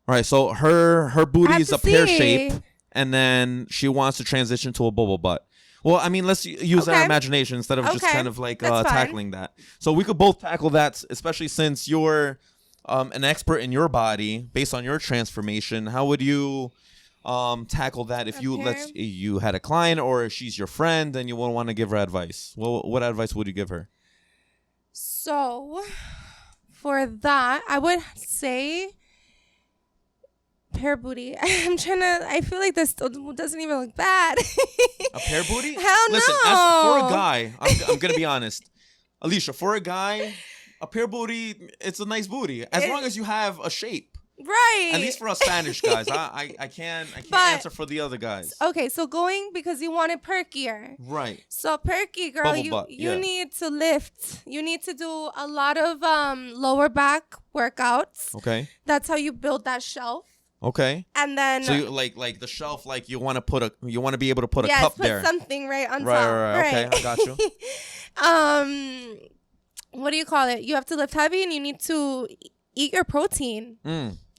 All right. So her booty is a pear shape, and then she wants to transition to a bubble butt. Well, I mean, let's use our imagination instead of just kind of like tackling that. So we could both tackle that, especially since you're an expert in your body based on your transformation. How would you tackle that if you had a client or she's your friend and you wouldn't want to give her advice? Well, what advice would you give her? So, for that, I would say pear booty. I feel like this still doesn't even look bad. A pear booty? Hell Listen, no. for a guy, I'm going to be honest. Alicia, for a guy, a pear booty, it's a nice booty. As long as you have a shape. Right. At least for us Spanish guys. I can't answer for the other guys. Okay, so because you want it perkier. Right. So perky, girl, Bubble you butt, yeah. need to lift. You need to do a lot of lower back workouts. Okay. That's how you build that shelf. Okay. And then So you like the shelf, like you want to be able to put a cup put there. something right on top. Right. Okay, I got you. What do you call it? You have to lift heavy and you need to eat your protein.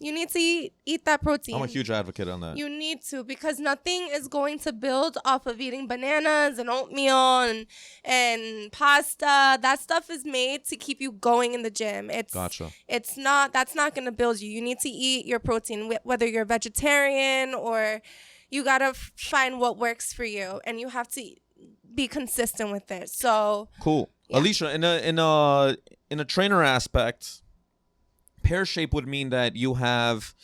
You need to eat that protein. I'm a huge advocate on that. You need to, because nothing is going to build off of eating bananas and oatmeal and pasta. That stuff is made to keep you going in the gym. Gotcha. That's not going to build you. You need to eat your protein, whether you're a vegetarian or you got to find what works for you, and you have to be consistent with it. So cool. Yeah. Alicia, in a trainer aspect, pear shape would mean that you have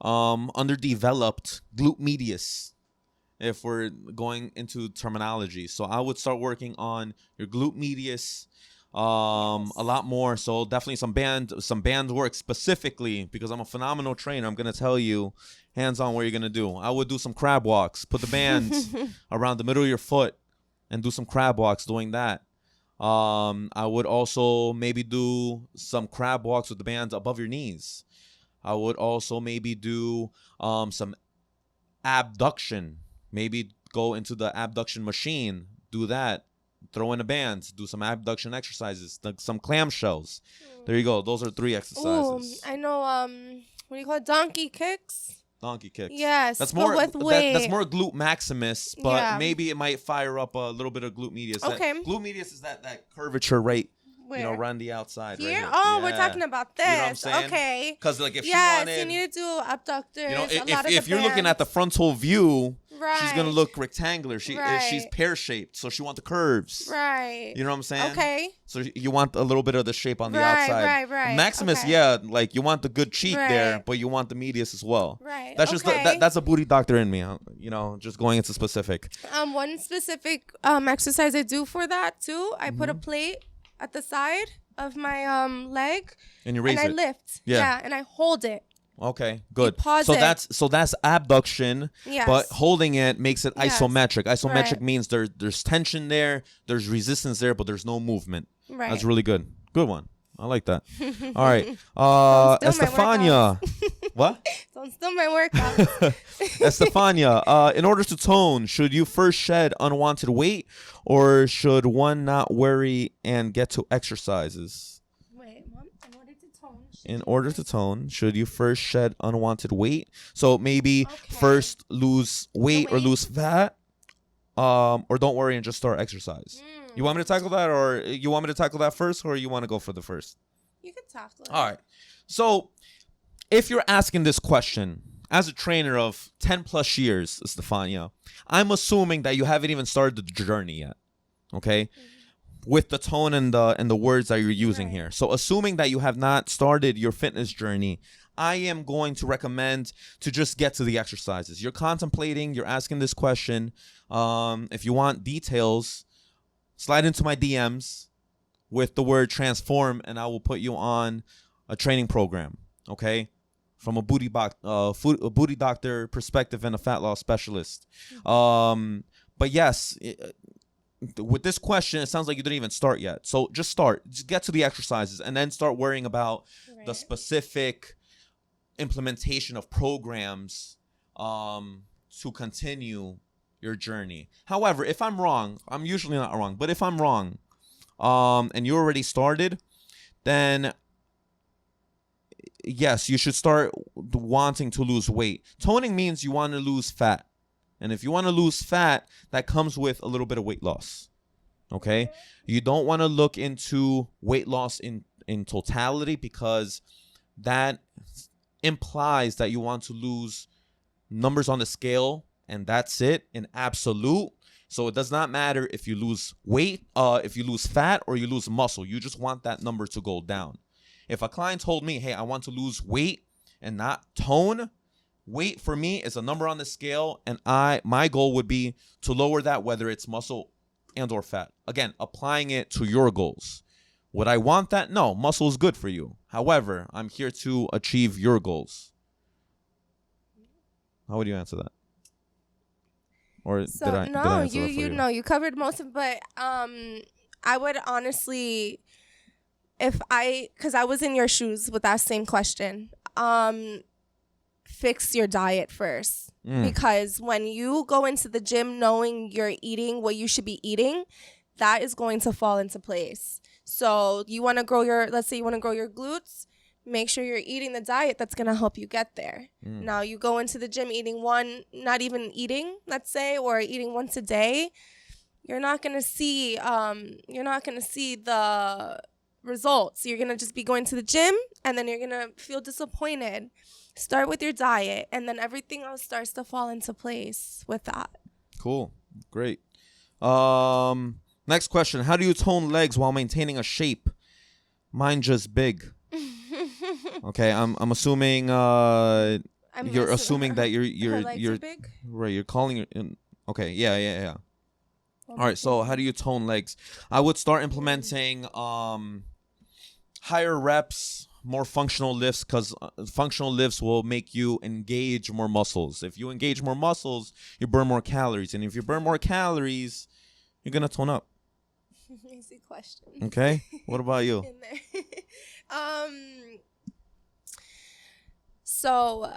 underdeveloped glute medius, if we're going into terminology. So I would start working on your glute medius a lot more. So definitely some band work specifically, because I'm a phenomenal trainer. I'm going to tell you hands-on what you're going to do. I would do some crab walks, put the bands around the middle of your foot and do some crab walks doing that. I would also maybe do some crab walks with the bands above your knees. I would also maybe do some abduction. Maybe go into the abduction machine, do that, throw in the bands, do some abduction exercises, some clamshells. There you go. Those are 3 exercises. I know. What do you call it? Donkey kicks. Donkey kicks. Yes, that's more with weight. that's more glute maximus, but maybe it might fire up a little bit of glute medius. Okay. Glute medius is that curvature right Where? run the outside. Here? Right Oh, we're Yeah. talking about this. You know what I'm saying? Okay. Because like if yes, she wanted, you need to do abductors. you know, a lot of if the you're looking at the bands. frontal view, she's gonna Right. look rectangular. She's Right. pear shaped, so she want the curves. Right. You know what I'm saying? Okay. So you want a little bit of the shape on the Right, outside. right. Maximus, Okay. yeah, like you want the good cheek there, Right. but you want the medius as well. Right. That's just okay. that's a booty doctor in me. You know, just going into specific. One specific exercise I do for that too. I put a plate at the side of my leg And you raise and I it. lift. Yeah. And I hold it. Okay, good. pause so it. that's abduction, Yes. but holding it makes it Yes. isometric. Isometric Right. means there's tension there, there's resistance there, but there's no movement. Right. That's really good. Good one. I like that. All right. Don't steal my Estefania. What? Don't steal my workout. Estefania, in order to tone, should you first shed unwanted weight or should one not worry and get to exercises? Wait, Mom. In order to tone. In order to tone, should you first shed unwanted weight? So maybe first lose weight or weight. lose fat, or don't worry and just start exercise. You want me to tackle that, or you want me to tackle that first, or you want to go for the first? You can tackle it. All right. So if you're asking this question as a trainer of 10 plus years, Stefania, I'm assuming that you haven't even started the journey yet. Okay? With the tone and the words that you're using here. So assuming that you have not started your fitness journey, I am going to recommend to just get to the exercises. You're contemplating, you're asking this question. If you want details, slide into my DMs with the word transform and I will put you on a training program, okay? From a booty doctor perspective and a fat loss specialist. But yes, with this question, it sounds like you didn't even start yet. So just start. Just get to the exercises and then start worrying about the specific implementation of programs to continue your journey. However, if I'm wrong, I'm usually not wrong, but if I'm wrong, and you already started, then yes, you should start wanting to lose weight. Toning means you want to lose fat. And if you want to lose fat, that comes with a little bit of weight loss. Okay? You don't want to look into weight loss in totality because that implies that you want to lose numbers on the scale and that's it in absolute. So it does not matter if you lose weight, if you lose fat or you lose muscle. You just want that number to go down. If a client told me, hey, I want to lose weight and not tone, weight for me is a number on the scale, and my goal would be to lower that, whether it's muscle and or fat. Again, applying it to your goals. Would I want that? No, muscle is good for you. However, I'm here to achieve your goals. How would you answer that? Or So did I no, answer that for you know you covered most of it, but I would honestly, because I was in your shoes with that same question, fix your diet first. Because when you go into the gym knowing you're eating what you should be eating, that is going to fall into place. So you want to grow let's say you want to grow your glutes, make sure you're eating the diet that's going to help you get there. Now you go into the gym not even eating, let's say, or eating once a day, you're not going to see the results. You're going to just be going to the gym and then you're going to feel disappointed. Start with your diet and then everything else starts to fall into place with that. Cool. Great. Next question. How do you tone legs while maintaining a shape? Mine just big. Okay, I'm assuming you're assuming that you're big? right, you're calling it okay, yeah. All right, so how do you tone legs? I would start implementing higher reps, more functional lifts, because functional lifts will make you engage more muscles. If you engage more muscles, you burn more calories. And if you burn more calories, you're going to tone up. Easy question. Okay. What about you? In there. So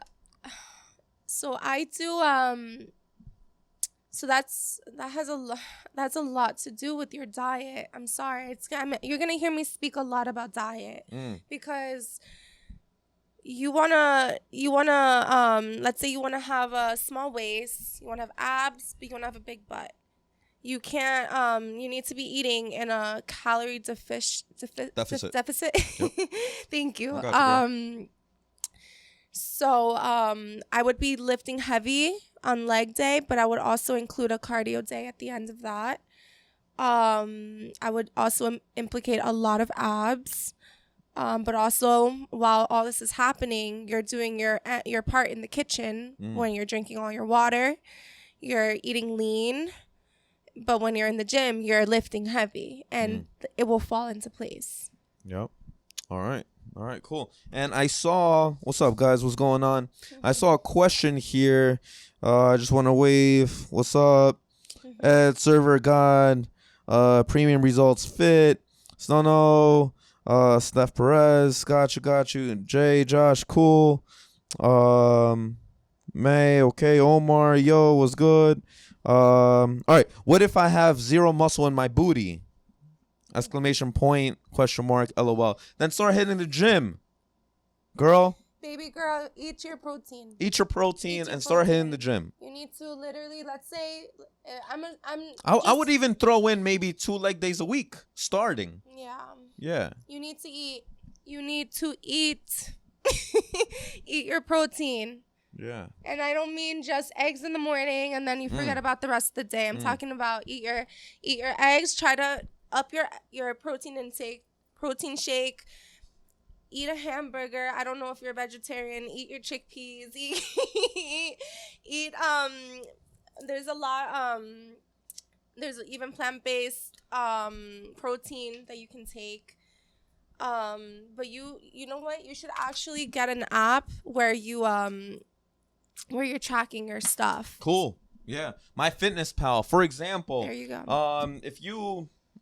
I do so that has a lot to do with your diet. I'm sorry. You're going to hear me speak a lot about diet because you want to let's say you want to have a small waist, you want to have abs, but you want to have a big butt. You can't. You need to be eating in a calorie deficit. Deficit. Thank you. I got you, So I would be lifting heavy on leg day, but I would also include a cardio day at the end of that. I would also implicate a lot of abs. But also, while all this is happening, you're doing your part in the kitchen when you're drinking all your water. You're eating lean. But when you're in the gym, you're lifting heavy, and it will fall into place. Yep. All right, cool. And I saw, what's up, guys? What's going on? I saw a question here. I just want to wave. What's up? Ed, Server God, Premium Results Fit, Snono, Steph Perez, got you. Jay, Josh, cool. May, okay. Omar, yo, what's good? All right. What if I have zero muscle in my booty? Exclamation point, question mark, LOL. Then start hitting the gym. Girl. Baby girl, eat your protein. Eat your protein and start hitting the gym. You need to literally, let's say, I would even throw in maybe 2 leg days a week starting. Yeah. You need to eat. Eat your protein. Yeah. And I don't mean just eggs in the morning and then you forget about the rest of the day. I'm talking about eat your eggs. Try to up your protein intake. Protein shake. Eat a hamburger. I don't know if you're a vegetarian. Eat your chickpeas. Eat there's a lot there's even plant-based protein that you can take. But you know what? You should actually get an app where you're tracking your stuff. Cool. Yeah. My Fitness Pal, for example. There you go.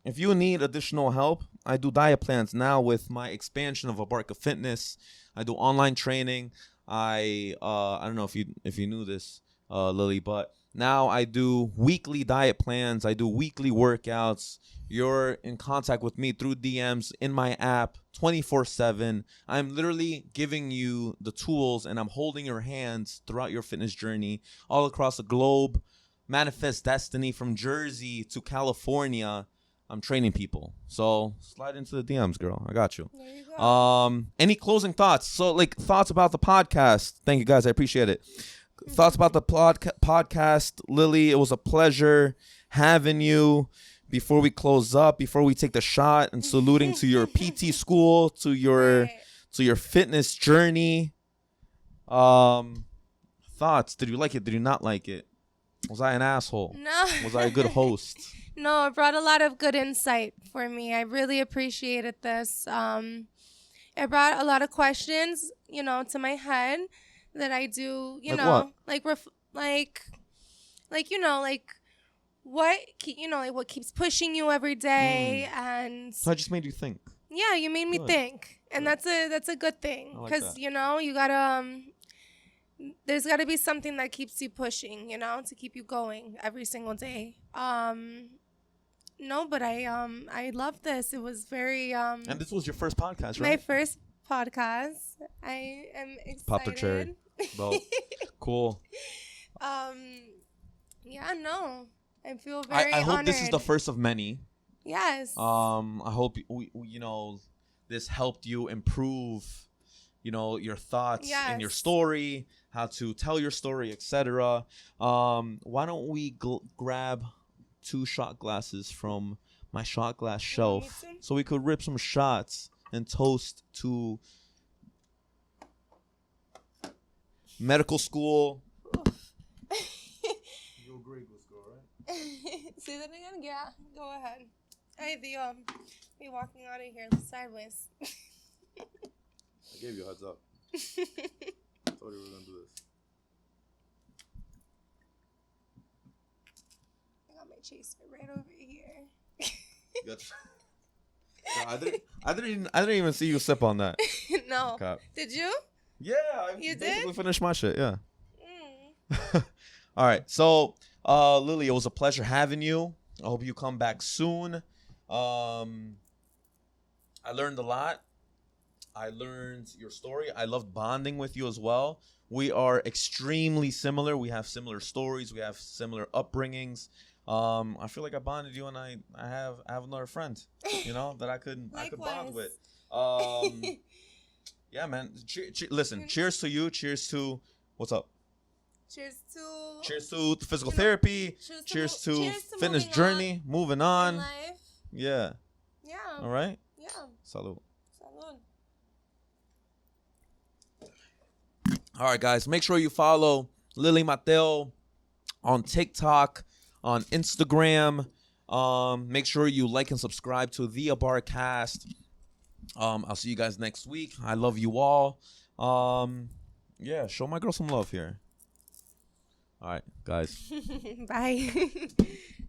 If you need additional help, I do diet plans now with my expansion of Abarca Fitness. I do online training. I don't know if you knew this, Lily, but now I do weekly diet plans. I do weekly workouts. You're in contact with me through DMs in my app 24/7. I'm literally giving you the tools and I'm holding your hands throughout your fitness journey all across the globe. Manifest destiny from Jersey to California. I'm training people. So slide into the DMs, girl. I got you. There you go. Any closing thoughts? So like thoughts about the podcast. Thank you guys. I appreciate it. Thoughts about the podcast, Lily. It was a pleasure having you. Before we close up, before we take the shot and saluting to your PT school, to your fitness journey. Thoughts? Did you like it? Did you not like it? Was I an asshole? No. Was I a good host? No, it brought a lot of good insight for me. I really appreciated this. It brought a lot of questions, to my head that I do, what keeps pushing you every day, and So I just made you think. Yeah, you made me think, and that's a good thing because you gotta. There's got to be something that keeps you pushing, to keep you going every single day. No, but I love this. It was very And this was your first podcast, right? My first podcast. I am excited. Pop the cherry. Well, cool. Yeah, no. I feel very I hope honored. this is the first of many. Yes. I hope this helped you improve, your thoughts in your story, how to tell your story, etc. Why don't we grab 2 shot glasses from my shot glass shelf so we could rip some shots and toast to medical school. You agree with school, right? Say that again? Yeah, go ahead. Hey, be walking out of here sideways. I gave you a heads up. I thought you were going to do this. I got my chaser right over here. I didn't even see you sip on that. No. Cap. Did you? Yeah, I You basically did? finished my shit. Yeah. All right. So, Lily, it was a pleasure having you. I hope you come back soon. I learned a lot. I learned your story. I loved bonding with you as well. We are extremely similar. We have similar stories. We have similar upbringings. I feel like I bonded you, and I have another friend, that I could bond with. Yeah, man. Listen, cheers to you. Cheers to what's up. Cheers Cheers to physical therapy. Cheers to fitness journey. Moving on. life. Yeah. Yeah. All right. Yeah. Salud. Salud. All right, guys. Make sure you follow Lilly Mateo on TikTok, on Instagram. Make sure you like and subscribe to the Abarcast. I'll see you guys next week. I love you all. Yeah, show my girl some love here. All right, guys. Bye.